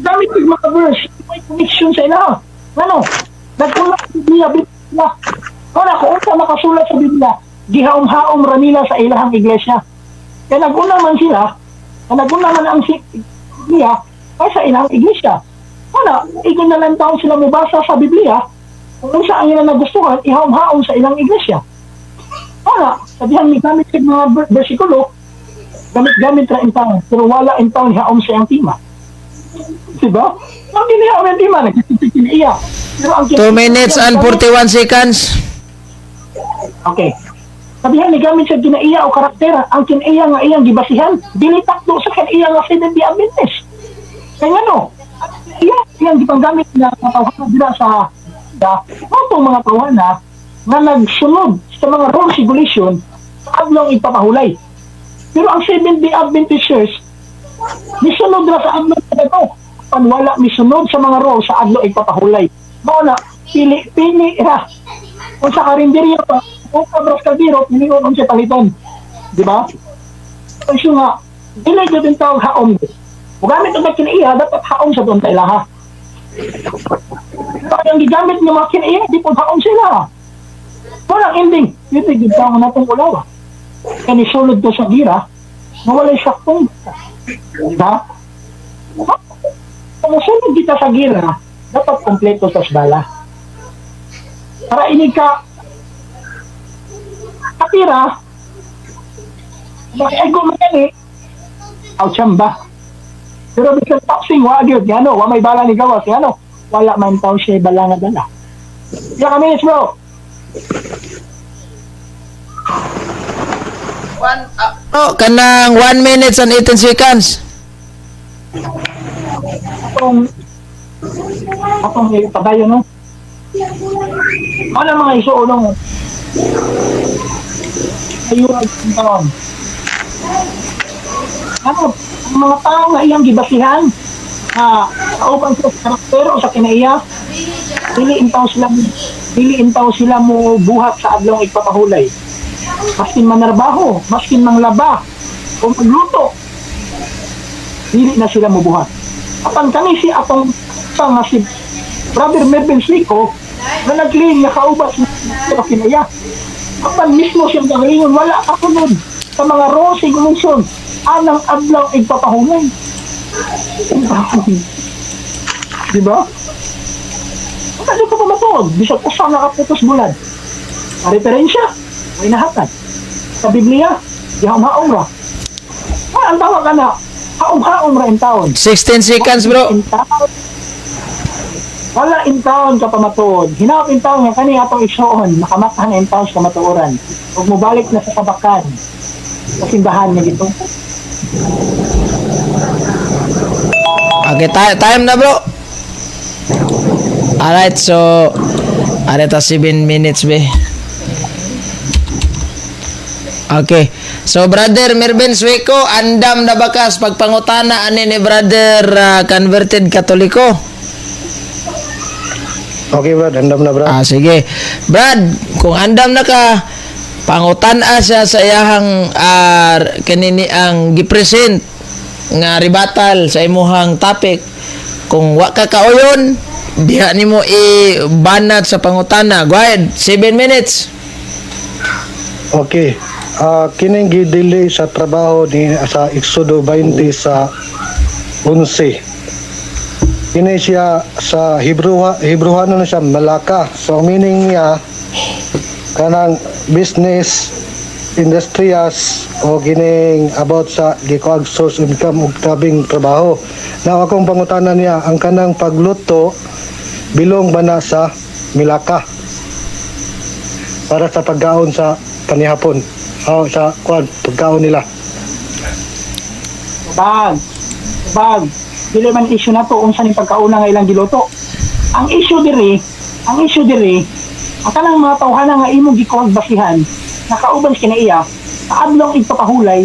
C: Damit yung mga verse, may connection sa ilaha. Ano? Nagkulang sa Biblia, Biblia. Kaya kung sa makasulat sa Biblia, gihaom-haom ranila sa ilahang iglesia. Kaya naguna man sila, naguna man ang Biblia ay sa ilahang iglesia. Wala, igon na lang taon sila mabasa sa Biblia, kung saan nila nagustuhan, ihaom-haom sa ilang iglesia. Wala, sabihan ni gamit sa mga versikulo, gamit-gamit ra in taon, pero wala in taon ihaom sa iyang tima. Diba? Ang ginihaom yung tima, nagkikitikin iya.
A: 2 minutes and 41 seconds.
C: Okay. Sabihan ni gamit sa kinaiya o karakter, ang kinaiya nga iyang gibasihan, dili takdo sa kinaiya nga Seventh-day Adventist. Kaya ano, iyang gipanggamit na tawahan dila sa itong mga tawahan na nagsunod sa mga rules regulation sa adlong ipapahulay. Pero ang Seventh-day Adventist Church, misunod na sa adlong ito. Wala misunod sa mga rules sa adlong ipapahulay. Mauna, pili ra. Kung sa karinderya pa, kung kabras kaldero, piliun ang siya palitan. Di ba? Kasi nga, dili ko din tawag haom. Kung gamit ang kinaiya, dapat haom sa doon kailaha. Kaya ang gigamit ng mga kinaiya, di po haom sila. Walang ending. Dito, gitang na itong ulawa. Kaya nisulod ko sa gira, nawalay siya kung. Diba? Kung nasulod kita sa gira, dapat kompleto sa bala. Para inig ka kapira, ego mo yan out siyamba. Pero bisan toxing, wag yun, wa may bala ni gawas, wala man taon siya bala nga dala. Ilang ka minutes, bro?
A: Kanang 1 minutes and 18 seconds.
C: Atong padayon, no? Ano mga isuunong ayun ang taon. Ano, ang mga tao nga iyang gibasihan kauban sa karakter o sa kinaiya, dili intaw sila mo buhat sa adlong ipapahulay. Maskin manarbaho, maskin manglaba, o magluto, dili na sila mo buhat. Apan kani si atong nga si Brother Mervin Slico na nag-claim na kauban sa kinaiya. Apan mismo siyang kagalingon, wala kasunod sa mga rules regulation anang adlaw ipapahulay. Diba? Ano ka pa matod? Bisag usa nakaputos bulan. Sa referensya, may nahatag. Sa Biblia, gihaom-haom ra. Ang tawag ka na, haom-haom ra in taon.
A: 16 seconds, bro.
C: Wala in taon ka pa matod. Hinaop in taon nga kani atong isuon, makamatahan in taon sa matuoran. Huwag mo balik na sa sabakan. Sa simbahan niya dito.
A: Okay, time na, bro. Alright, so areta 7 minutes, be. Okay. So, Brother Mervin Sueco, andam na bakas pagpangutana ani ni Brother converted Katoliko?
B: Okay, Brad. Andam na, Brad.
A: Sige. Brad, kung andam na ka, pangutan-a siya sa iyahang kanini ang gipresent nga rebuttal sa imuhang topic. Kung wa ka kauyon, diha nimo i-banat sa pangutana. Go ahead, 7 minutes.
B: Okay. Kining gidili sa trabaho ni sa Exodo 20 sa 11. Kini siya sa Hebrew na siya Malaka. So meaning niya kanang business industrias o kining about sa gikuag source of income ug tabing trabaho. Now akong pangutanan niya ang kanang pagluto bilong ba na sa Milaka para sa pagkaon sa panihapon. Sa pagkaon nila.
C: Bag. Dili man issue na to unsa ni pagkauna nga ilang giluto. Ang issue diri, ang kanang mga tawhana nga imong gikuwag basihan, nakauban kinaiya, kaadlong ipapahulay,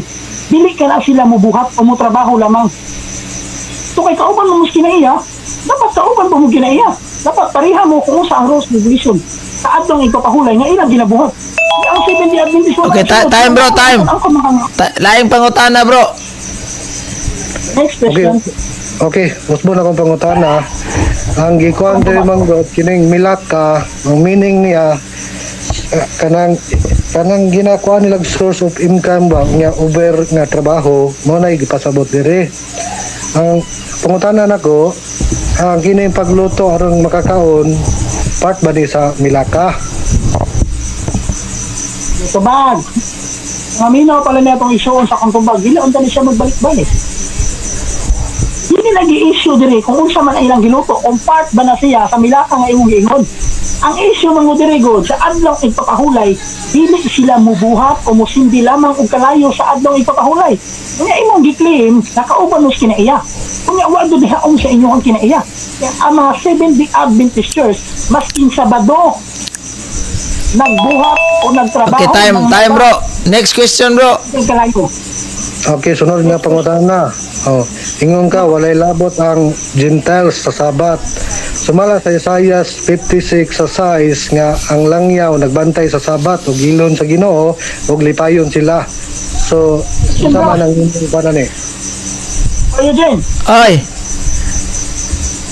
C: dili ka na sila mubuhat o mo trabaho lamang. So kay kauban mo kinaiya, dapat kauban mo kinaiya. Dapat pareha mo kung sa ang rules regulation. Kaadlong ipapahulay nga ilang ginabuhat. Ang 70 Adventist
A: Okay, time bro, time. Laing pangutana bro.
C: Next question.
B: Okay, usbo na kong pangutana. Ang gikuan diri manggot kining milaka, ang meaning niya kanang ginakuha nila source of income ba nga over nga trabaho mo na gipasabot diri. Ang pangutana nako, ang kining pagluto aron makakaon part ba ni sa milaka?
C: Tubag. Maminaw pala niya itong isuon sa kantubag. Dili unta ni siya magbalik-balik. Hindi nag-i-issue diri kung unsa man ay ilang giluto kung part ba na siya sa milaka nga imong giingon. Ang issue man mo diri god sa adlaw ipapahulay, dili sila mubuhat o musindi lamang og kalayo sa adlaw ipapahulay. Kunya imong gi-claim nakauban mo kinaiya. Kunya wa do dihaon sa inyo ang kinaiya. Kaya ang mga Seventh-day Adventist Church maskin Sabado nagbuhat o nagtrabaho.
A: Okay, time bro. Next question bro.
C: Kalayo.
B: Okay, sunod nga pangutana. Ingon ka walay labot ang Gentiles sa Sabat. Sumala sa Isaiah 56 sa 6 nga ang langyaw nagbantay sa Sabat ug gilon sa Ginoo ug lipayon sila. So, sama nang inyong panan
C: Ayo din.
A: Ay.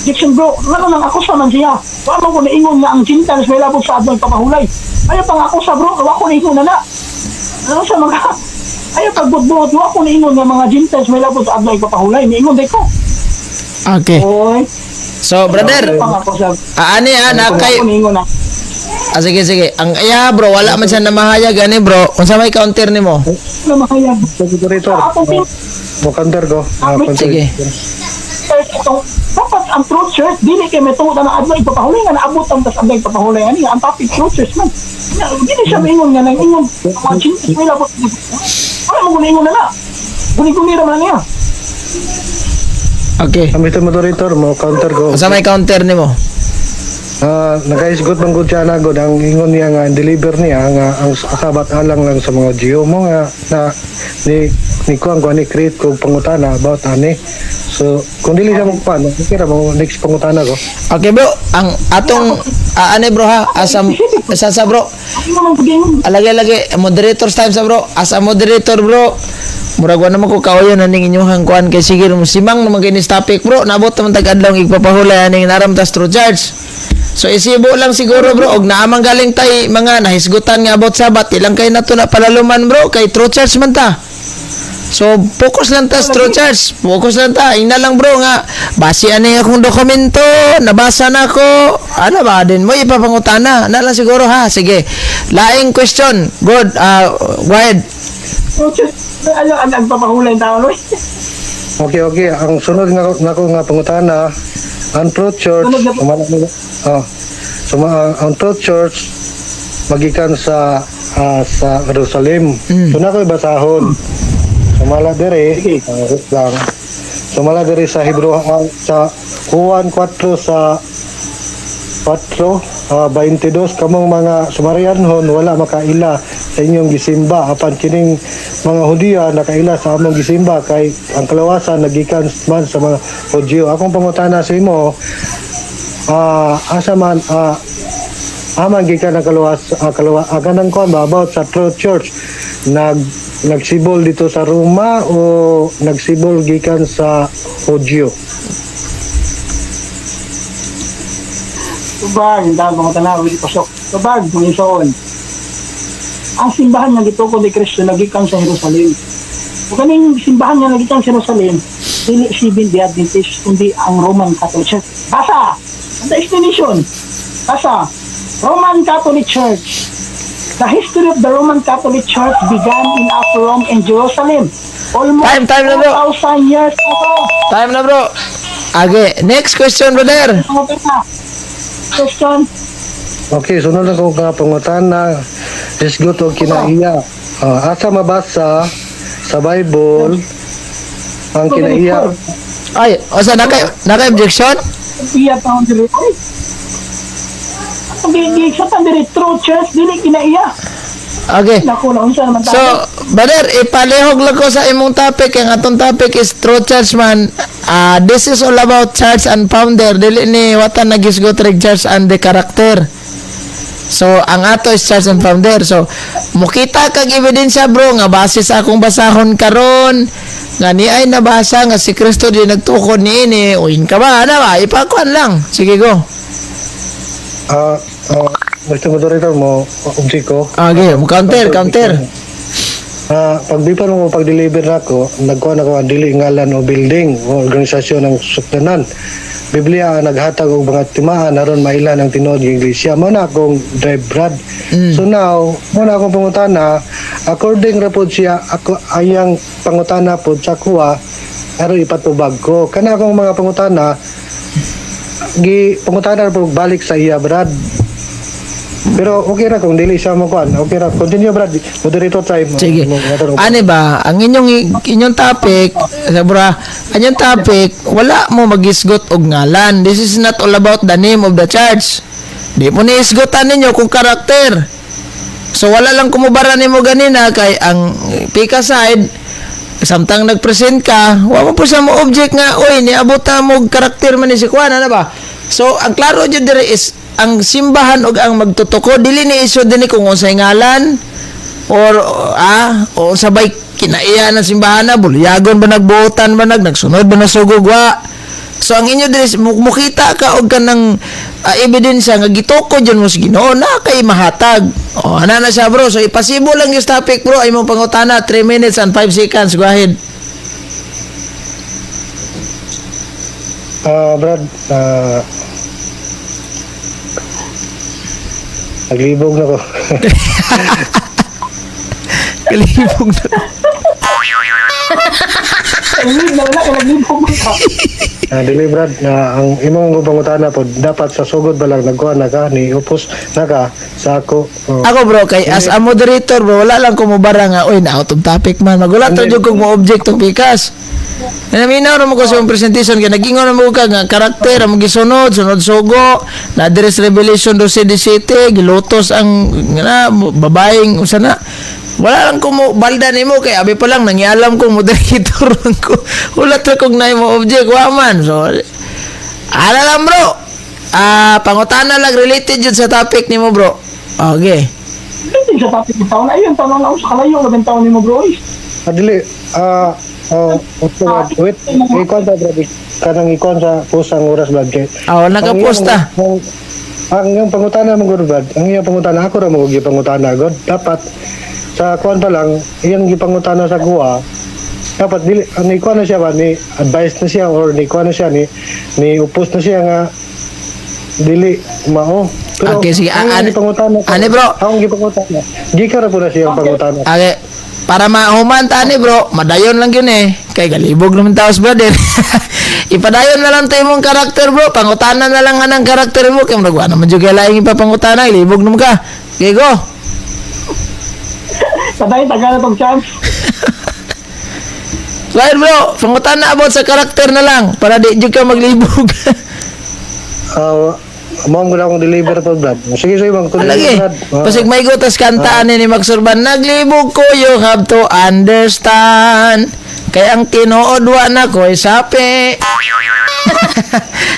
C: Dixon bro, ano nang ako sa man siya? Wa mo ko naingon nga ang Gentiles may labot sa adlaw papahulay. Ayaw pang ako sa bro, wa ko naingon na na. Ano sa mga ayaw pagbutbuot, wa ko naingon nga mga Gentiles may labot sa adlaw papahulay. Naingon day ko.
A: Okay.
C: Oy.
A: So brother,
C: Pang ako sa
A: ani na kay
C: naingon na.
A: sige. Ang bro, wala man siya namahayag ani bro. Unsa may counter nimo?
C: Ano makaya?
B: Secretary.
C: Ako din.
B: Mo counter ko.
A: Sige.
C: Dapat ang truth church, dili kay may tungod na adlaw ipapahulay nga naabot ang tas adlaw ipapahulay ani ang topic truth church man. Dili siya maingon nga nang ingon mga Gentiles may labot. Wala mo ingon na na. Guni-guni ra man niya.
A: Okay.
B: Kami ito moderator mo counter ko.
A: Unsa may counter nimo?
B: Nagaisgot bang gud siya na god ang ingon niya nga deliver niya nga ang Sabat alang lang sa mga Geo mo nga na ni kuang ni create ko pangutana about ani. So kung dili siya magpan, kira mo next pangutana ko.
A: Okay bro, ang atong ani bro ha, sa bro.
C: Ako naman pag-ingon.
A: Lagi moderator's time sa bro. As a moderator bro, murag wa naman ko kawayon aning inyong hangkuan kay sige simang naman kay this topic bro. Nabot naman tag-adlaw igpapahulay aning naram tas true charge. So isibo lang siguro bro og naamang galing tay mga nahisgutan nga about Sabat ilang kay nato na palaluman bro kay true charge man ta. So focus lang ta sa true charge. Focus lang ta. Ina lang bro nga base ani akong dokumento, nabasa na ko. Ano ba din mo ipapangutana? Na lang siguro ha. Sige. Laing question. Good. Go ahead.
C: Ano ang nagpapahulay tao no?
B: Okay. Ang sunod nga nako nga pangutana, ang Truth Church, ang Truth Church magikan sa Jerusalem. So nako basahon. Sumala diri lang. Sumala diri sa Hebrew sa Juan 4 sa 22 kamong mga Samarianhon wala makaila sa inyong gisimba apan kining mga Hudiya nakaila sa among gisimba kay ang kalawasan nagikan man sa mga Hudyo. Akong pangutana sa imo asa man aman gikan ang kanang kon ba about sa Truth Church nagsibol dito sa Roma o nagsibol gikan sa Hudyo?
C: Tubag, hindi ako tanaw, hindi pasok. Tubag, mga isoon. Ang simbahan nga gitukod ni Kristo nagikan sa Jerusalem. O kaning simbahan nga nagikan sa Jerusalem, dili Seventh-day Adventist, kundi ang Roman Catholic Church. Basa! Ang explanation. Basa! Roman Catholic Church. The history of the Roman Catholic Church began in Upper Rome and Jerusalem. Almost
A: Time na bro.
C: 2,000 years ago.
A: Time na bro. Okay, next question brother.
C: Question.
B: Okay, sunod na ko nga pangutana. Isgot o kinaiya. Asa mabasa sa Bible ang kinaiya?
A: Ay, o sa naka-objection?
C: Iya taon diri. Ang bigig sa tandiri true church dili kinaiya.
A: Okay.
C: Nako na unsa naman
A: So,
C: tayo.
A: brother, ipalihog lang ko sa imong topic. Ang atong topic is true church man. This is all about church and founder. Dili ni watan nagisgot reg church and the character. So, ang ato is church and founder. So, mukita kag ebidensya bro nga base sa akong basahon karon nga ni ay nabasa nga si Kristo di nagtukod niini. Uyin ka ba? Ano ba? Ipakuan lang. Sige, go.
B: Gusto mo dito mo, ko.
A: Okay, counter.
B: Pag di pa mo pag-deliver na ako, nagkuha na ko ang dili ngalan o building o organisasyon ng sukdanan. Biblia ang naghatag og mga timaan aron mailan ang tinuod nga iglesia. Mao na akong drive brad. So now, muna akong pangutana, according ra pod siya ako ayang pangutana pod sa kuha aron ipatubag ko. Kana akong mga pangutana pangutana po balik sa iya brad. Pero okay ra kung dili siya makuan. Okay ra. Continue brad. Moderator time.
A: Sige. Ano ba, ang inyong topic, sabra, ang inyong topic, wala mo magisgot og ngalan. This is not all about the name of the church. Di mo niisgotan ninyo kung karakter. So wala lang kumubara nimo ganina kay ang pika side samtang nagpresent ka, wala mo po sa mo object nga, oy, niabot na mo karakter man ni si Juan, ano ba? So, ang klaro dyan dire is, ang simbahan og ang magtutuko, dili ni iso din kung unsay ngalan, o sabay kinaiya ng simbahan na, bulyagon ba nagbuotan ba nagsunod ba nasugugwa. So, ang inyo dire, mukita ka og kanang ebidensya nga gituko dyan mo sa Ginoo na kay mahatag. O, ana na siya bro. So, ipasibo lang yung topic bro. Ay mong pangutana, 3 minutes and 5 seconds. Go ahead.
B: Brad, naglibog na ko.
A: Kalibog na.
B: Dili Brad, ang imong pangutana po dapat sa sugod ba lang nagkuha na ka ni upos na ka sa ako.
A: Ako bro, kay as a moderator bro, wala lang ko mubara nga, oy, na out of topic man. Magulat to jud kog mo object tong pikas. Naminaw na mo ko sa yung presentation kaya nagingon na mo ka nga karakter ang gisunod, sunod sugo, na address Revelation 12:17, gilutos ang babaeng usa na. Wala lang ko mo balda nimo kay abi pa lang nangyalam ko moderator ko. Ulat ra kog nay mo object wa man. So ala lang bro. Pangutana lang related jud sa topic nimo bro. Okay.
C: Hindi sa topic ng taon na yun. Taon na sa kalayo na taon ni mo bro.
B: Dili, wait, ikon ta Brad, kanang ikon sa pusang oras Brad kay.
A: Nakaposta.
B: Ang iyong pangutana mo gud Brad, ang iyong pangutana ako ra mo gyud pangutana god. Dapat sa kuan pa lang, iyang gipangutana sa kuha, dapat dili ni kuan na siya ba ni advice na siya or ni kuan na siya ni upos na siya nga dili mao. Pero
A: Okay, sige.
B: pangutana
A: bro?
B: Ang gipangutana. Di ka ra po na siyang pangutana.
A: Okay. Para mahuman ta ni bro, madayon lang yun eh. Kay galibog naman taos brother. Ipadayon na lang tayo mong karakter bro. Pangutana na lang nga ng karakter mo. Kaya maragwa naman dyan kailangan ipapangutana. Ilibog naman ka. Okay, go.
C: Patay, tagal na tong chance.
A: Right bro, pangutana about sa karakter na lang. Para di dyan ka maglibog.
B: Mao mo akong deliver po Brad. Sige bang
A: Lagi. Pasig may gutas kantaan ni Magsurban. Naglibog ko, you have to understand. Kaya ang tinuod wa na ko ay sapi.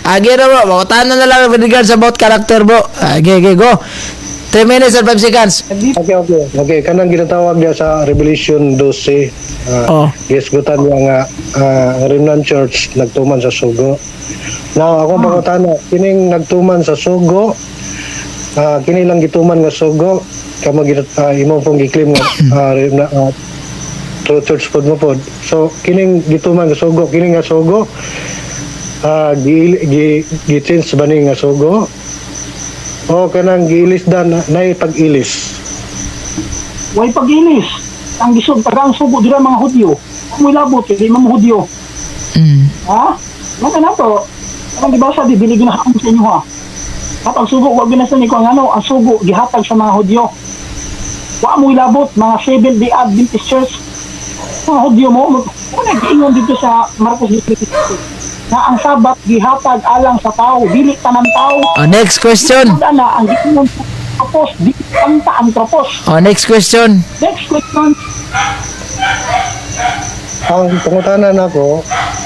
A: Agi na bro, pangutana na lang with regards about character bro. Okay, go. 3 minutes and 5 seconds.
B: Okay, kanang ginatawag niya sa Revelation 12. Yes, gutan niya nga Remnant Church nagtuman sa Sugo. Now, ako pangutana, kining nagtuman sa Sugo, kini lang gituman nga Sugo, kamo imo pong giklaim nga True Church pod mo pod. So, kining gituman nga Sugo, kining nga Sugo, gi-change ba ni nga Sugo? O kanang giilis dan nay pag-ilis.
C: Way pag-inis. Ang gisog, tagang sugo dira mga Hudyo. Kung ilabot, hindi mga Hudyo. Ha? Ano na to? Ang dibasa, bibiligin na ako sa inyo ha. At ang sugo, wag binasan ni ko ang ano, ang sugo, gihatag sa mga Hudyo. Wa mo ilabot, mga Seventh-day Adventist Church. Mga Hudyo mo nag-iingon dito sa Marcos 16, na ang Sabat gihatag alang sa tao, dili tanan tao.
A: Next question.
C: Na ang giingon sa tropos, di kanta ang tropos.
A: Next question.
C: Next question.
B: Ang pangutana nako,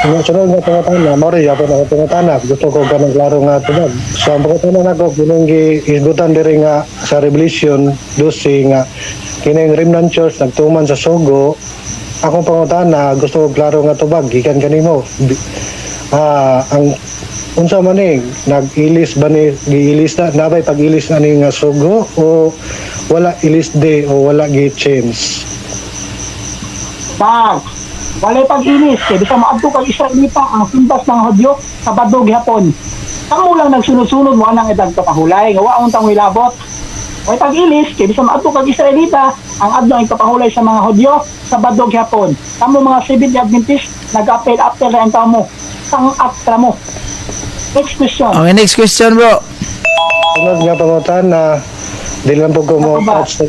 B: yung sunod nga pangutana, mori ako na pangutana, gusto ko ganang klaro nga tubag. So ang pangutana nako kinong giisgutan diri nga sa Revelation 12 nga kining Remnant Church nagtuman sa Sogo. Akong pangutana gusto ko klaro nga tubag gikan kanimo. Ang unsa man nag-ilis ba ni giilis na nabay pag-ilis na ni nga Sogo o wala ilis de o wala gi-change?
C: Walay pag-inis, kaya bisa maadto kag Israelita ang sintas ng Hudyo sa Badog Hapon. Kamu lang nagsunod-sunod mo anang edad kapahulay, nga waon tang wilabot. Walay pag-ilis, kaya bisa maadto kag Israelita ang adlaw ang kapahulay sa mga Hudyo sa Badog Hapon. Kamu mga Seventh-day Adventist, nag-apel after na ang tamo. Sang-atra mo. Next question.
A: Okay, next question, bro.
B: Sunod nga pangutana, dili lang po gumutat sa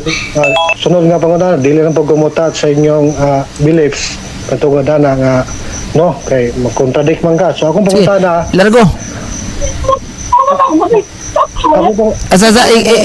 B: sunod nga pangutana, dili lang po gumutat sa inyong beliefs katungod na nga no kay mag-contradict man ka. So akong
A: Sige,
B: pangutana,
A: largo.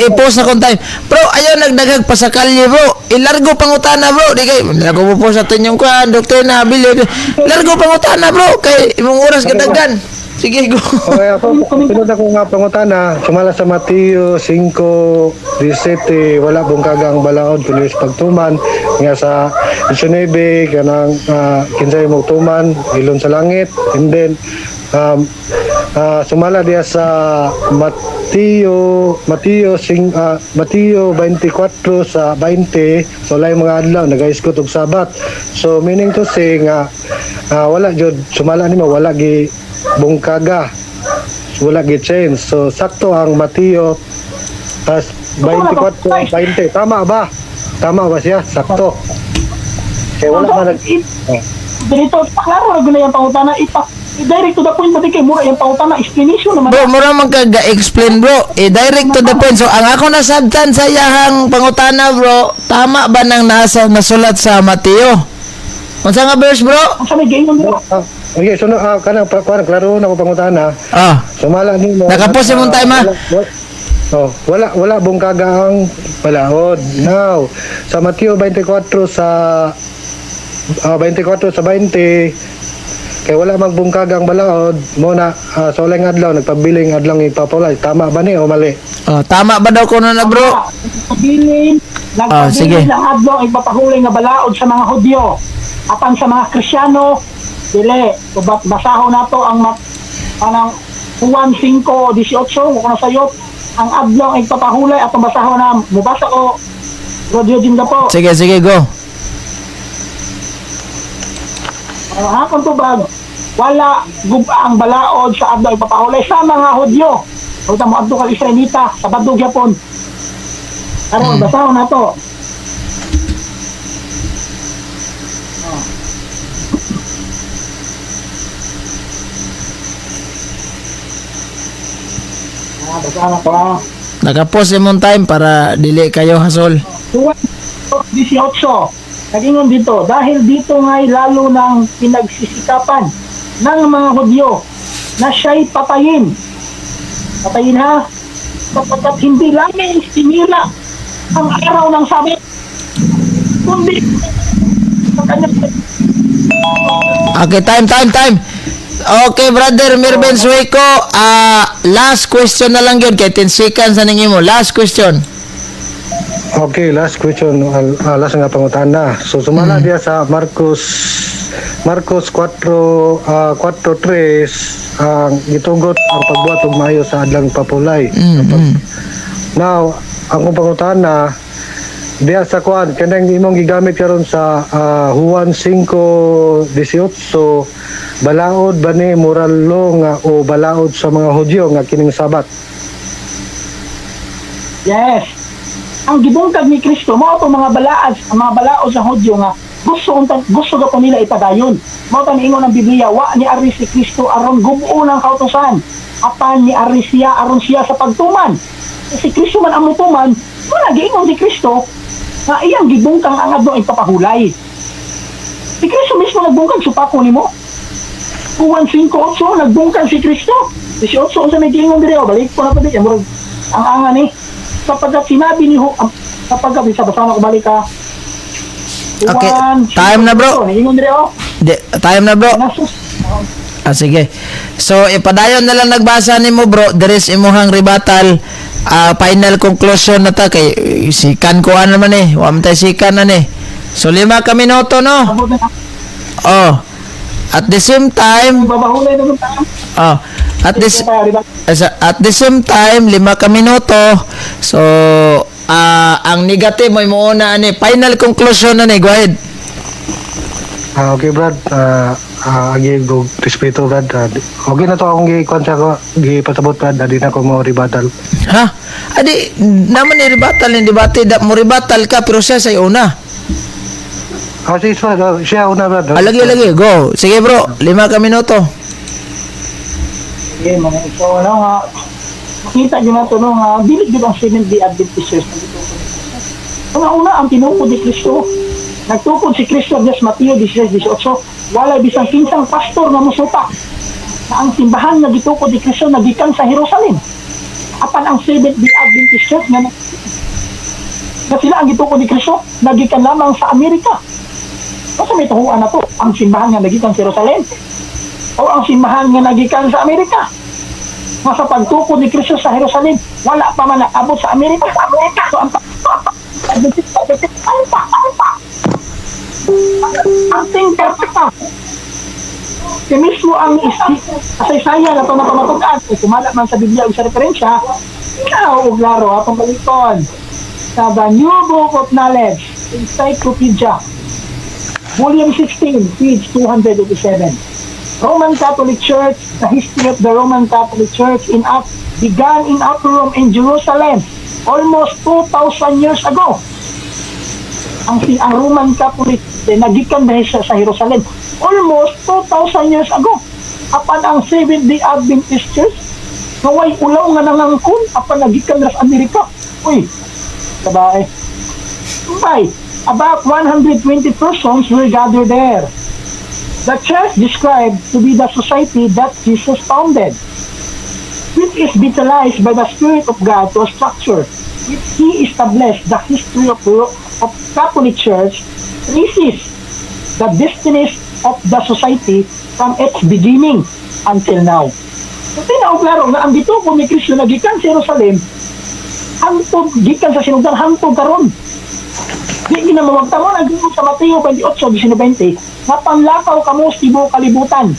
A: I-post na kung time. Bro, ayaw nagdagag pa sa kalye, bro. Ilargo pangutana, bro. Di kay, largo mo po sa tinyong kuhan, doktor na, bilib. Largo pangutana, bro. Kay, imong oras kadagdan. Sige, go.
B: okay, ako sunod ako nga pangutana, sumala sa Mateo 5:17, wala pong kagang balaod kundi sa pagtuman nga sa 19 kanang kinsay mo tuman ilon sa langit, and then sumala diya sa Mateo 24 sa 20, so lay mga adlaw nagaiskot og Sabat. So meaning to say nga wala jud sumala nimo, wala gi bungkaga, wala gi change. So sakto ang Mateo 24:20. Tama ba siya? Sakto. Kaya wala man
C: Dito, klaro na guna yung pangutana, direct to the point, mati kay mura yung pangutana, explanation naman.
A: Bro, mura man ka ga-explain, bro. Direct to the point. So, ang ako nasabtan sa iyahang pangutana, bro, tama ba nang nasulat sa Mateo? Unsa nga verse, bro?
C: Ang sabi, ganyan mo.
B: okay, so kanang klaro na ko pangutana. Sumala nimo.
A: Nakapos yung time, ha?
B: Wala bungkaga ang balaod. Now, sa Mateo 24 sa 20, kay wala magbungkag ang balaod mo na sa ulang adlaw nagpabiling adlaw ipapulay. Tama ba ni o mali?
A: Tama ba daw kuno na, bro? Sige.
C: Nagpabiling ng adlaw ipapahuli nga balaod sa mga Hudyo. Apan sa mga Kristyano, dili. Basahon nato ang anang Juan 5:18 kung sayo ang adlaw ay papahulay at basahon na mubasa ko Rodyo Jim po.
A: Sige, go.
C: Kung tubag, wala guba ang balaod sa adlaw ipapahulay sa mga Hudyo. O mo adto kag Israelita sa Badog Hapon. Karon basahon nato.
A: Nakapos imong time para dili kayo hasol.
C: 18. Nagingon dito, dahil dito nga'y lalo ng pinagsisikapan ng mga Hudyo na siya'y patayin. Patayin ha? Sapagkat hindi lamang sinira ang araw ng Sabat, kundi sa kanyang.
A: Okay, time. Okay, brother Mirben Sueco, last question na lang yun, kay 10 seconds na ninyo mo. Last question.
B: Okay, last question. Last nga pangutana. So sumala diya sa Marcos 4:3 ang gitugot ang pagbuhat og maayo sa adlang papulay. Now, ang pangutana diya sa kuan kanang imong gigamit karon sa Juan 5:18, balaod ba ni moral law nga o balaod sa mga Hudyo nga kining Sabat?
C: Yes. Ang gibungkag ni Kristo mao to mga balaod sa Hudyo nga gusto ka po nila ipadayon. Mao ta niingon ng Biblia, wa ni ari si Kristo aron gubuo ng kautosan. Apan ni ari siya aron siya sa pagtuman. Si Kristo man ang mutuman, wala giingon si Kristo na iyang gibungkang ang adto ipapahulay. Si Kristo mismo nagbungkang supako nimo. Juan 5:8 nagbungkang si Kristo. 18 sa may giingon diri, balik ko na pati ang angan ni sapagkat sinabi ni sapagkat sa basa ko balik ka.
A: Okay, time na, bro.
C: Ingon diri
A: Time na, bro.
C: Nasus.
A: Sige. So, ipadayon na lang nagbasa nimo, bro. There is imuhang rebuttal. Final conclusion na ta kay sikan ko ano man eh. Wa man tay sikan na ni. So, 5 ka minuto, no?
C: Abot na.
A: Oh. At the same time,
C: Babahulay na tayo.
A: oh, at the same time, 5 ka minuto. So, ang negative mo muna ani. Final conclusion na ni. Go ahead.
B: Okay, Brad. Agi go respeto, Brad. Okay na to akong gi-kontra ko, gi-pasabot, Brad. Di na ko mo rebuttal.
A: Ha? Adi, naman ni rebuttal ni debate. Mo rebuttal ka, pero siya sa'yo una.
B: Sige, Brad. Siya una, Brad.
A: Lagi. Go. Sige, bro. 5 ka minuto.
C: Okay, mga ito, ano nga, makita nyo na ito, no, nga, bilig din ang Seventh-day Adventist. Una, ang tinukod ni Kristo, nagtukod si Kristo, Dios Mateo 16:18, wala bisang kinsang pastor na musuta, na ang simbahan na gitukod ni Kristo, nagikan sa Jerusalem. Apan ang Seventh-day Adventist Church, na sila ang gitukod ni Kristo, nagikan lamang sa Amerika. Kasi may tuhuan na to, ang simbahan nga nagikan sa Jerusalem, o ang simbahan nga nagikan sa Amerika. Sa pagtukod ni Kristo sa Jerusalem, wala pa man nakabot sa Amerika. So, ang tingkar pa. Kaya mismo ang kasaysayan na ito na pamatugaan, kung kumala man sa Biblia o sa referensya, o klaro, atong baliton sa The New Book of Knowledge, Encyclopedia, Volume 16, page 287. Roman Catholic Church, the history of the Roman Catholic Church began in Upper Rome in Jerusalem almost 2,000 years ago. Ang Roman Catholic nagikan dahil sa Jerusalem almost 2,000 years ago. Apan ang Seventh-day Adventist Church naway ulaw nga nangangkon apan nagikan sa Amerika. Uy, kabae. Bye. About 120 persons were gathered there. The church described to be the society that Jesus founded, which is vitalized by the Spirit of God to a structure which He established. The history of Catholic Church traces the destinies of the society from its beginning until now. So, tinaoklaro na ang gituko ni Kristo na gikan sa Jerusalem, hantod, gikan sa sinugdan, hantod karon. Di ginamawagtamo na gino sa Mateo 28:19, na panlakaw kamo sa tibuok kalibutan.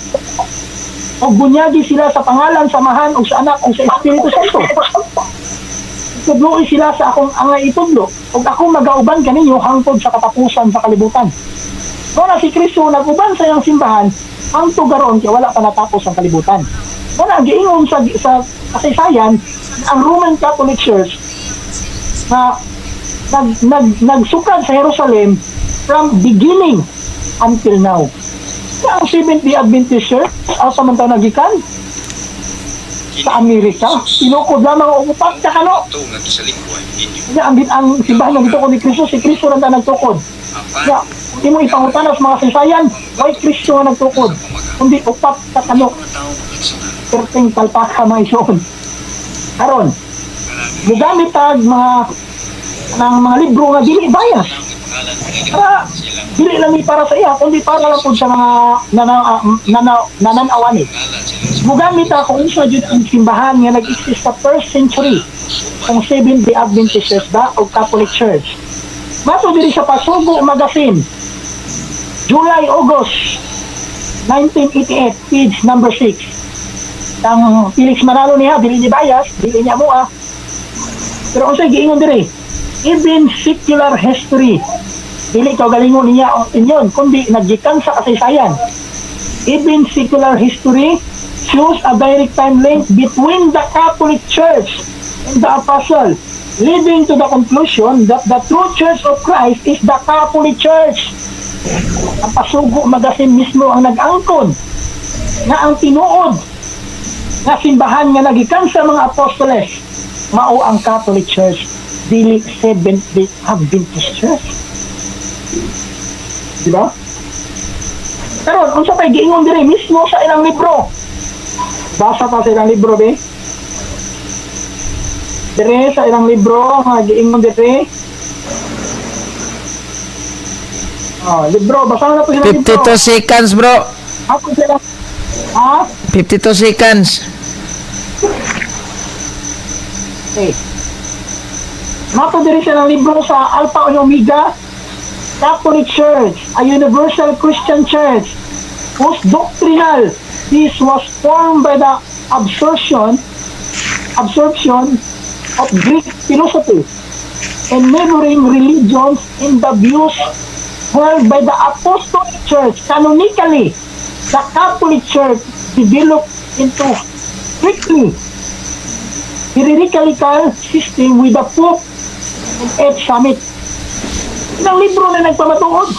C: O bunyagi sila sa pangalan, samahan, o sa anak, o sa Espiritu Santo. Tudloy sila sa akong angay itudlo, o akong magauban kaninyo hangtod sa katapusan sa kalibutan. Muna si Kristo naguban sa iyang simbahan, hangtod garon kaya wala pa natapos ang kalibutan. Muna giingon sa kasaysayan, ang Roman Catholic Church na nagsukad sa Jerusalem from beginning until now. Kaya ang Seventh-day Adventist Church, asa man tayo nagikan? Sa Amerika. Tinukod lamang o upat ka kano. Kaya ang simbahan ng gitukod ni Kristo, si Kristo lang na nagtukod. Kaya hindi mo ipangutanas mga sinsayan, why Kristo nga nagtukod? Kundi upat ka kano. Perting talpaka mga isoon. Karon, mugamit tag mga libro nga dili bias. Para dili lang para sa iya, kundi para lang po sa mga nananawan eh. Mugamit ako sa ang simbahan nga nag-exist sa 1st century kung Seventh-day Adventist Church o Catholic Church. Mato diri sa Pasugo Magazine, July-August 1988, page number 6. Ang Felix Manalo niya, dili ni bias, dili niya mo Pero unsay giingon diri? Even secular history, dili ka galingon niya inyon, kundi naggikan sa kasaysayan. Even secular history shows a direct time link between the Catholic Church and the Apostle, leading to the conclusion that the true Church of Christ is the Catholic Church. Ang Pasugo Magazine mismo ang nag-angkon nga ang tinuod nga simbahan nga nagikan sa mga apostoles mao ang Catholic Church, dili Seventh-day Adventist Church. Di ba? Pero kung sa pa'y giingon diri mismo sa ilang libro, basa pa sa ilang libro, be? Dire sa ilang libro, nga giingon diri. Libro, basa na po ilang libro.
A: 52 seconds, bro.
C: Ako sila. Ha?
A: 52 seconds.
C: Okay. Mato diri siya ng libro sa Alpha and Omega, Catholic Church, a universal Christian church whose doctrinal this was formed by the absorption of Greek philosophy and neighboring religions in the views held by the Apostolic Church. Canonically, the Catholic Church developed into strictly hierarchical system with the Pope and Ed Summit. Ang libro na nagpamatuod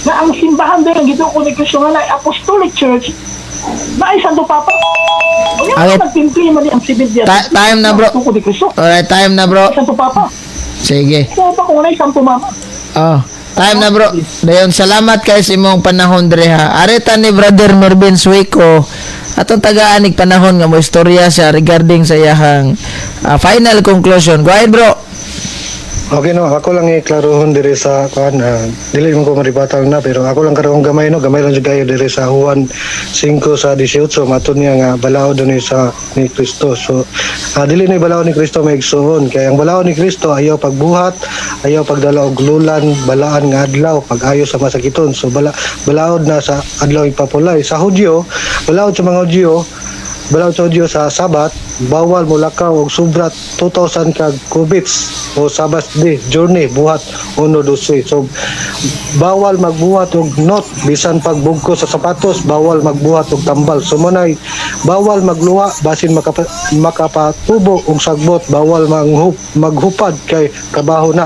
C: na ang simbahan din ang gituon ni Kristo nga na Apostolic Church na ay Santo Papa. O yung
A: Okay.
C: nagtimpli man ang Sibilya.
A: Time na, bro.
C: Ni Kristo.
A: Alright, time na, bro.
C: Santo Papa.
A: Sige.
C: Santo Papa kung ay Santo Mama.
A: Oh, time na, bro. Dayon, salamat kay sa imong panahon diri ha. Arita ni Brother Mervin Suico atong tagaan ig panahon nga mo istorya siya regarding sa iyahang final conclusion. Go ahead, bro.
B: Okay no, ako lang iklarohon diri sa kuan, dili mo ko maribatang na pero ako lang karong gamay no, gamay lang jud kayo diri sa Juan 5 sa 18 matud niya nga balaod ni sa ni Kristo. So dili ni balaod ni Kristo maigsuon kay ang balaod ni Kristo ayaw pagbuhat, ayaw pagdala og lulan, balaan nga adlaw, pag-ayo sa masakiton. So balaod na sa adlaw ipapulay. Sa Hudyo, balaod sa mga Hudyo, balaod sa Hudyo sa Sabat, bawal mulakaw og sobra 2,000 ka cubits o Sabat day journey buhat 1-12. So bawal magbuhat og not bisan pagbugko sa sapatos, bawal magbuhat og tambal. So manay bawal magluwa basin makapatubo og sagbot, bawal maghupad kay trabaho na,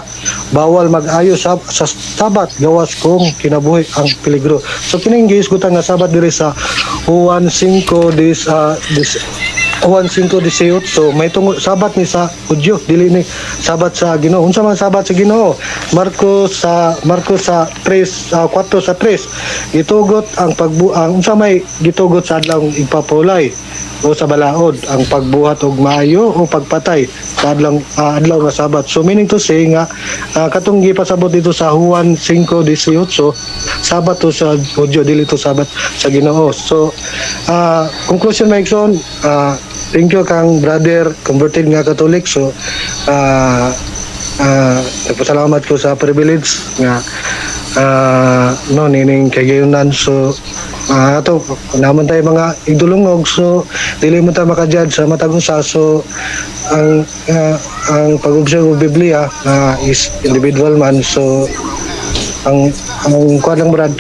B: bawal mag-ayo sa Sabat gawas kung kinabuhi ang peligro. So kining giisgutan nga Sabat diri sa Juan 5 Juan 5:18. So may tungod Sabat ni sa Hudyo, dili ni Sabat sa Ginoo. Unsa man Sabat sa Ginoo? Marcos sa 4 sa 3 gitugot ang pagbuang unsa may gitugot sa adlaw ipapulay o sa balaod ang pagbuhat og maayo o pagpatay sa adlaw nga Sabat. So meaning to say nga katong gipasabot dito sa Juan 5:18, Sabat to sa Hudyo, dili to Sabat sa Ginoo. So conclusion Maikson, thank you kang brother converted nga Catholic. So nagpasalamat ko sa privilege nga no nining kagayunan. So ato naman tayo mga idulungog, so dili mo ta makajudge sa matag usa. So ang pag-observe ng Biblia is individual man. So ang kuan lang brad,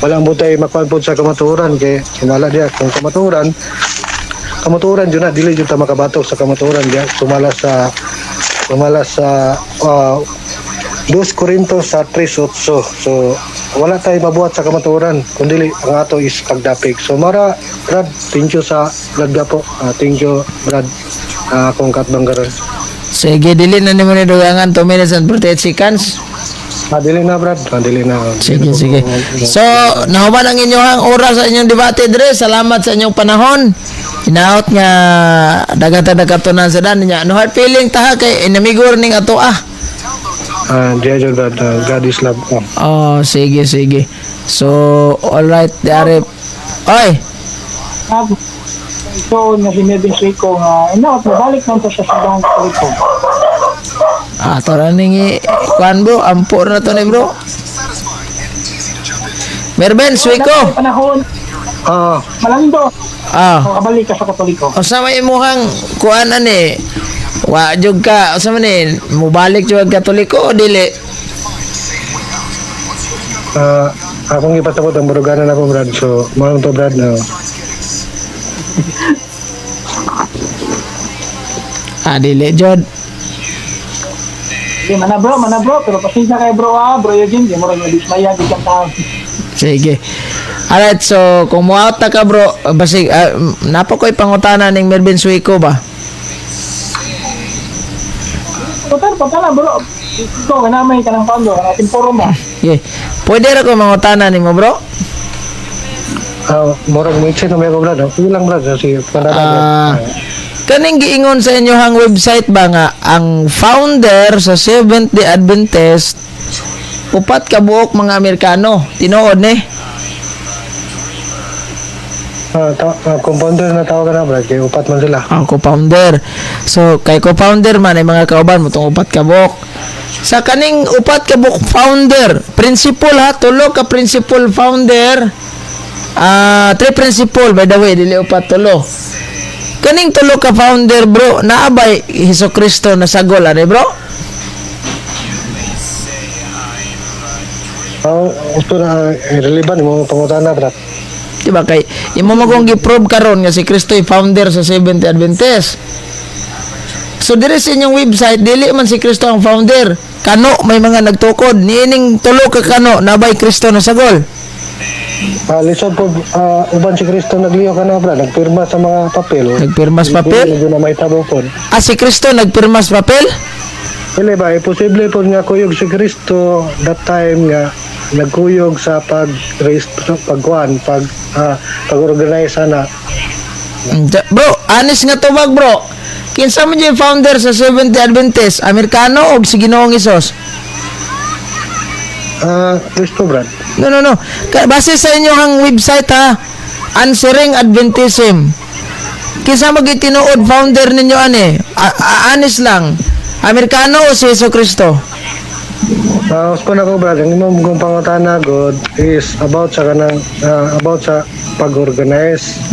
B: wala mo tayo makuan sa kamatuoran kay wala diya kung kamatuoran jud na dili jud ta makabatok sa kamatuoran diya. Sumala sa 2 Corintos sa 3:8. So wala tayo mabuhat sa kamatuoran kundi ang ato is pagdapig. So mara brad, thank you sa vlog po. Thank you brad akong katbanggaran.
A: Sige, dili na nimo ni dugangan 2 minutes and 48 seconds.
B: Dili na brad, dili na.
A: Sige, sige. So, nahuman ang inyong oras sa inyong debate dire. Salamat sa inyong panahon. Inaot nga dagat-dagatunan sa dan niya. No hard feeling taha kay inamigor ning ato
B: Judge brad, God is love.
A: Oh, sige, sige. So, all right, Diare. Oy,
C: So, nga si Melvin Suico nga, inaot, mabalik lang to sa simbahan Katoliko.
A: ato ra ning kuan bro, ampo na to ni bro. Merben Suico.
C: Panahon,
B: Ah,
C: malando, makabalik ka sa Katoliko.
A: O sa may imuhang kuan ani. Wa jud ka, o sa man ni mubalik jud ka Katoliko o dili?
B: akong ipasabot ang buruganan ako brad. So, marang to brad na.
A: Dili jud.
C: Di mana bro, pero pasensya kay bro bro Eugene, di mo rin dismaya di kan ta.
A: Sige. Alright, so kung muawat ka bro, basig napo ko'y pangutana ning Mervin Suico ba?
C: Total na bro. Ito na may kanang pando, natin forum ba.
A: Okay. Pwede ra ko mangutana nimo bro?
B: Murag may check na may ko brad. Ilang brad si panadagan.
A: Kaning giingon sa inyohang website ba nga ang founder sa Seventh-day Adventist upat ka buok mga Amerikano, tinuod ni?
B: Compounder na tawag na brad, kay upat man sila.
A: Ang co-founder. So kay co-founder man ay mga kauban mo tong upat ka buok. Sa kaning upat ka buok founder, principal ha, tulo ka principal founder. Three principal by the way, dili upat tulo. Kaning tulo ka founder bro, naabay Hesukristo na sagol ani bro?
B: Ito na relevant mo pangutana brad.
A: Diba kay imo magong gi-prove karon nga si Kristo ay founder sa Seventh-day Adventist. So dire sa inyong website dili man si Kristo ang founder. Kano may mga nagtukod niining tulo ka kano nabay Kristo na sagol.
B: Lisod po, uban si Kristo nagliyo ka na brad, nagpirma sa mga papel.
A: Nagpirma sa papel?
B: Hindi na may tabo po.
A: Si Kristo nagpirma sa papel?
B: Dili ba, posible po nga kuyog si Kristo that time nga nagkuyog sa pag-organize na.
A: Bro, honest nga tubag bro. Kinsa man yung founder sa Seventh-day Adventist? Amerikano o si Ginoong Hesus?
B: Kristo brad.
A: No. Base sa inyong website ha, Answering Adventism. Kinsa magitinuod founder ninyo ani? Honest lang. Amerikano o si Jesucristo?
B: Uspon ako brad, ang imong kong pangutana God is about sa kanang about sa pag-organize.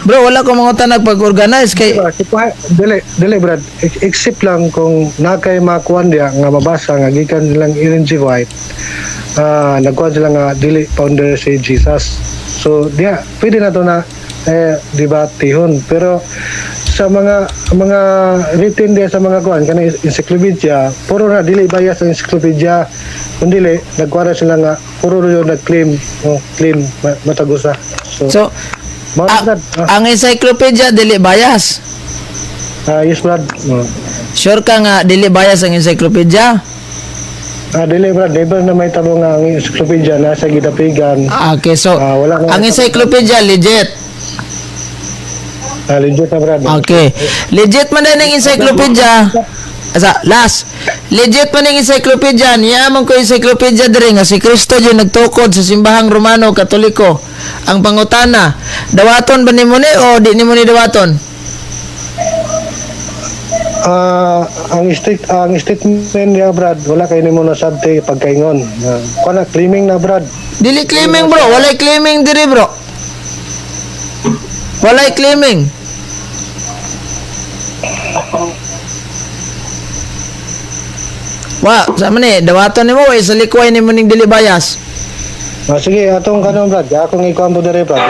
A: Bro, wala ko mga tanag pag-organize kay
B: Dili brad, except lang kung nakay makuan diya nga mabasa nga gikan nilang Ellen G. White. Nagkuhan sila nga dili founder si Jesus. So diya pwede na to na debatehon, pero sa mga written diya sa mga kuan kanang encyclopedia puro na dili bias ang encyclopedia, kundi nagkuha sila nga puro yung nag-claim matagusa. So
A: ang encyclopedia dili bias.
B: Yes brad.
A: Sure ka nga dili bias ang encyclopedia?
B: Dili brad, never na may tabo nga ang encyclopedia nasa gidapigan.
A: Okay, so ang encyclopedia legit.
B: Legit na brad.
A: Okay. Legit man din ang encyclopedia. Legit man ang encyclopedia. Niya man ko encyclopedia diri nga si Kristo jud nagtukod sa simbahang Romano Katoliko. Ang pangutana, dawaton ba nimo ni o di nimo ni dawaton?
B: Ang statement niya brad, wala kay nimo na sabte pagkaingon. Kana claiming na brad.
A: Dili claiming bro, walay claiming diri bro. Walay claiming. Sama ni, dawaton nimo o sa likway nimo ning dili bias.
B: Sige, atong kanon brad, akong ikuan po diri brad.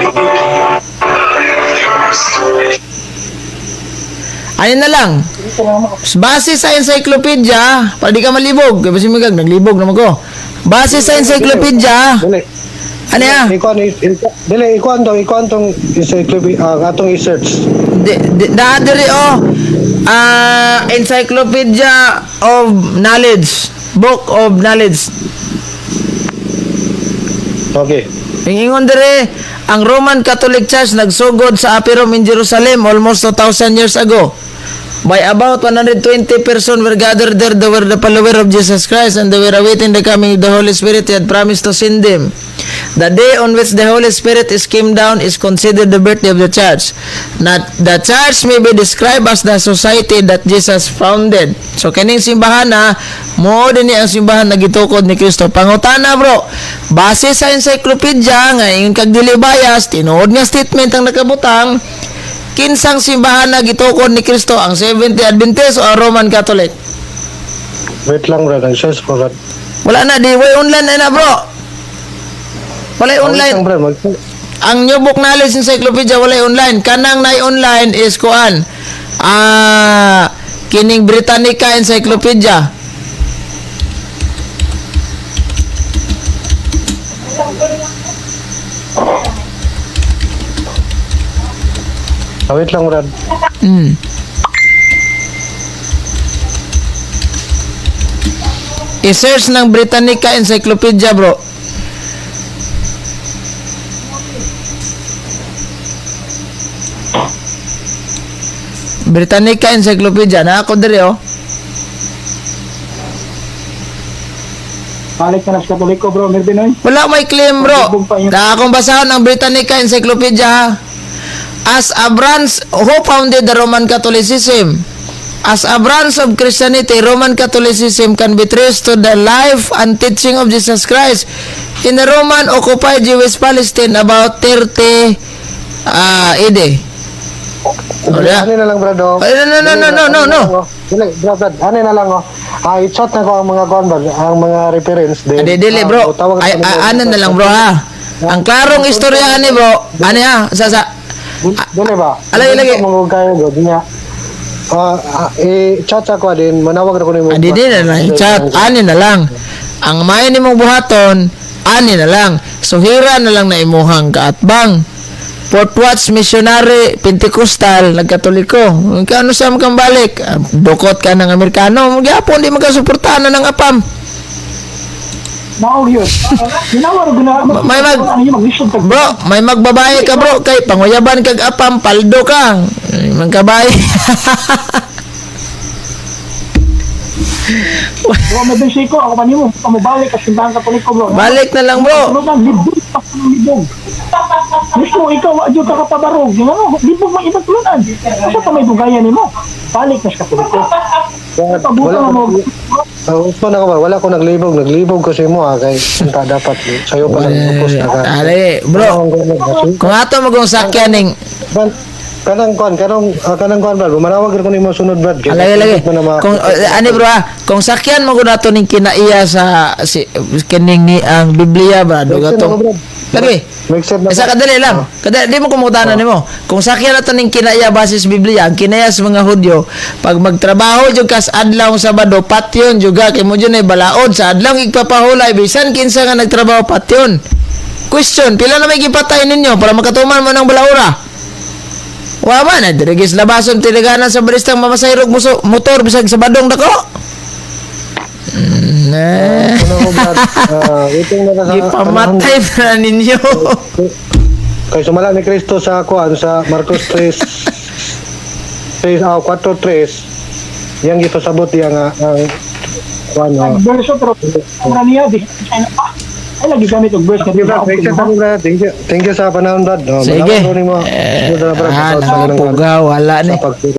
A: Ayun na lang. Base sa encyclopedia, para di ka malibog. Kaya basi magag, naglibog naman ko. Base sa encyclopedia.
B: Dili.
A: Ano ya?
B: Ikuan tong encyclopedia, atong research.
A: Diri Encyclopedia of Knowledge. Book of Knowledge.
B: Okay.
A: Ingon diri, ang Roman Catholic Church nagsugod sa Upper Room in Jerusalem almost 2,000 years ago. By about 120 persons were gathered there. They were the followers of Jesus Christ, and they were awaiting the coming of the Holy Spirit. He had promised to send them. The day on which the Holy Spirit is came down is considered the birthday of the church. Not the church may be described as the society that Jesus founded. So kaning simbahan na mo din ang simbahan na gitukod ni Kristo. Pangutana bro, base sa encyclopedia nga ingon kag dili bias, tinuod nga statement ang nakabutang, kinsang simbahan na gitukod ni Kristo, ang Seventh-day Adventist o ang Roman Catholic?
B: Wait lang brad, ang search ko brad.
A: Wala na, di way online na bro. Walay online. Ang New Book Knowledge Encyclopedia walay online. Kanang nay online is kuan. Kining Britannica Encyclopedia.
B: Wait lang, Brad.
A: Mm. I-search ng Britannica Encyclopedia, bro. Britannica Encyclopedia. Na ako diri, oh.
C: Balik ka na sa Katoliko, bro, Merbinoy.
A: Wala may claim, bro. Na akong basahan ng Britannica Encyclopedia, ha? As a branch, who founded the Roman Catholicism? As a branch of Christianity, Roman Catholicism can be traced to the life and teaching of Jesus Christ in the Roman occupied Jewish Palestine about 30 AD. Wala.
B: Ano na lang, Brad, oh.
A: Ay, no.
B: Dili, Brad, ano na lang, oh. I-chat na ko ang mga Brad, ang mga reference din.
A: Dili, bro. Ay, ano na lang, bro, ha? Ang klarong istorya ni bro. Ano ha?
B: Dili ba?
A: Lagi.
B: Mga kayo, God, niya. I-chat ako din, manawag na ko ni mo.
A: Adi na lang, chat. Ani na lang. Ang may ni mong buhaton, ani na lang. So, hira na lang na imuhang kaatbang. Port Watch Missionary Pentecostal nagkatoliko. Kano sa kang balik? Dukot ka ng Amerikano. Magyapon di magkasuportahan na ng apam.
C: Mao yun. Ginawar guna. Mag-lisod ka.
A: Bro, may magbabae ka, bro. Kay panguyaban kag apam, paldo ka. Magkabae.
C: Bro, may besiko ako pa nimo. Pamubalik ka simbahan Katoliko, bro.
A: Balik na lang, bro.
C: Bro, libog pa ng libog. Mismo ikaw wa jud ka kapabarog. Ano, libog may ibang tulunan. Asa pa may dugayan nimo? Balik na sa Katoliko.
B: Wala ko na ba? Wala ko naglibog ko sa imo kay unta dapat sayo pa lang post na ka.
A: Ale, bro. Kung ato magong sakyan ning
B: kanang kuan Brad, manawag ko nimo sunod, Brad.
A: lagi. Kung ani bro, kung sakyan mo gud ato ning kinaiya sa kining ni ang Biblia, bro. Gatong lagi. Isa kadali lang. Kadali di mo kumutanan nimo. Kung sakyan nato ning kinaiya basis Biblia, ang kinaiya sa mga Hudyo, pag magtrabaho jud kas adlaw Sabado patyon juga kay mo jud ay balaod sa adlaw igpapahulay bisan kinsa nga nagtrabaho patyon. Question, pila na may gipatay ninyo para makatuman mo ng balaura? Wa man na dirigis labason tiliganan sa baristang mamasayrog motor bisag sa badong dako. Ipamatay na ninyo.
B: Kay sumala ni Kristo sa kuan sa Marcos 4:3 yang gipasabot yang ang kuan
C: Ang verso pero ang niya di. Ay lagi gamit og verse nga
B: Thank you sa panahon, Brad.
A: Sige.
B: Malaman ko nimo.
A: Pugaw, wala ni.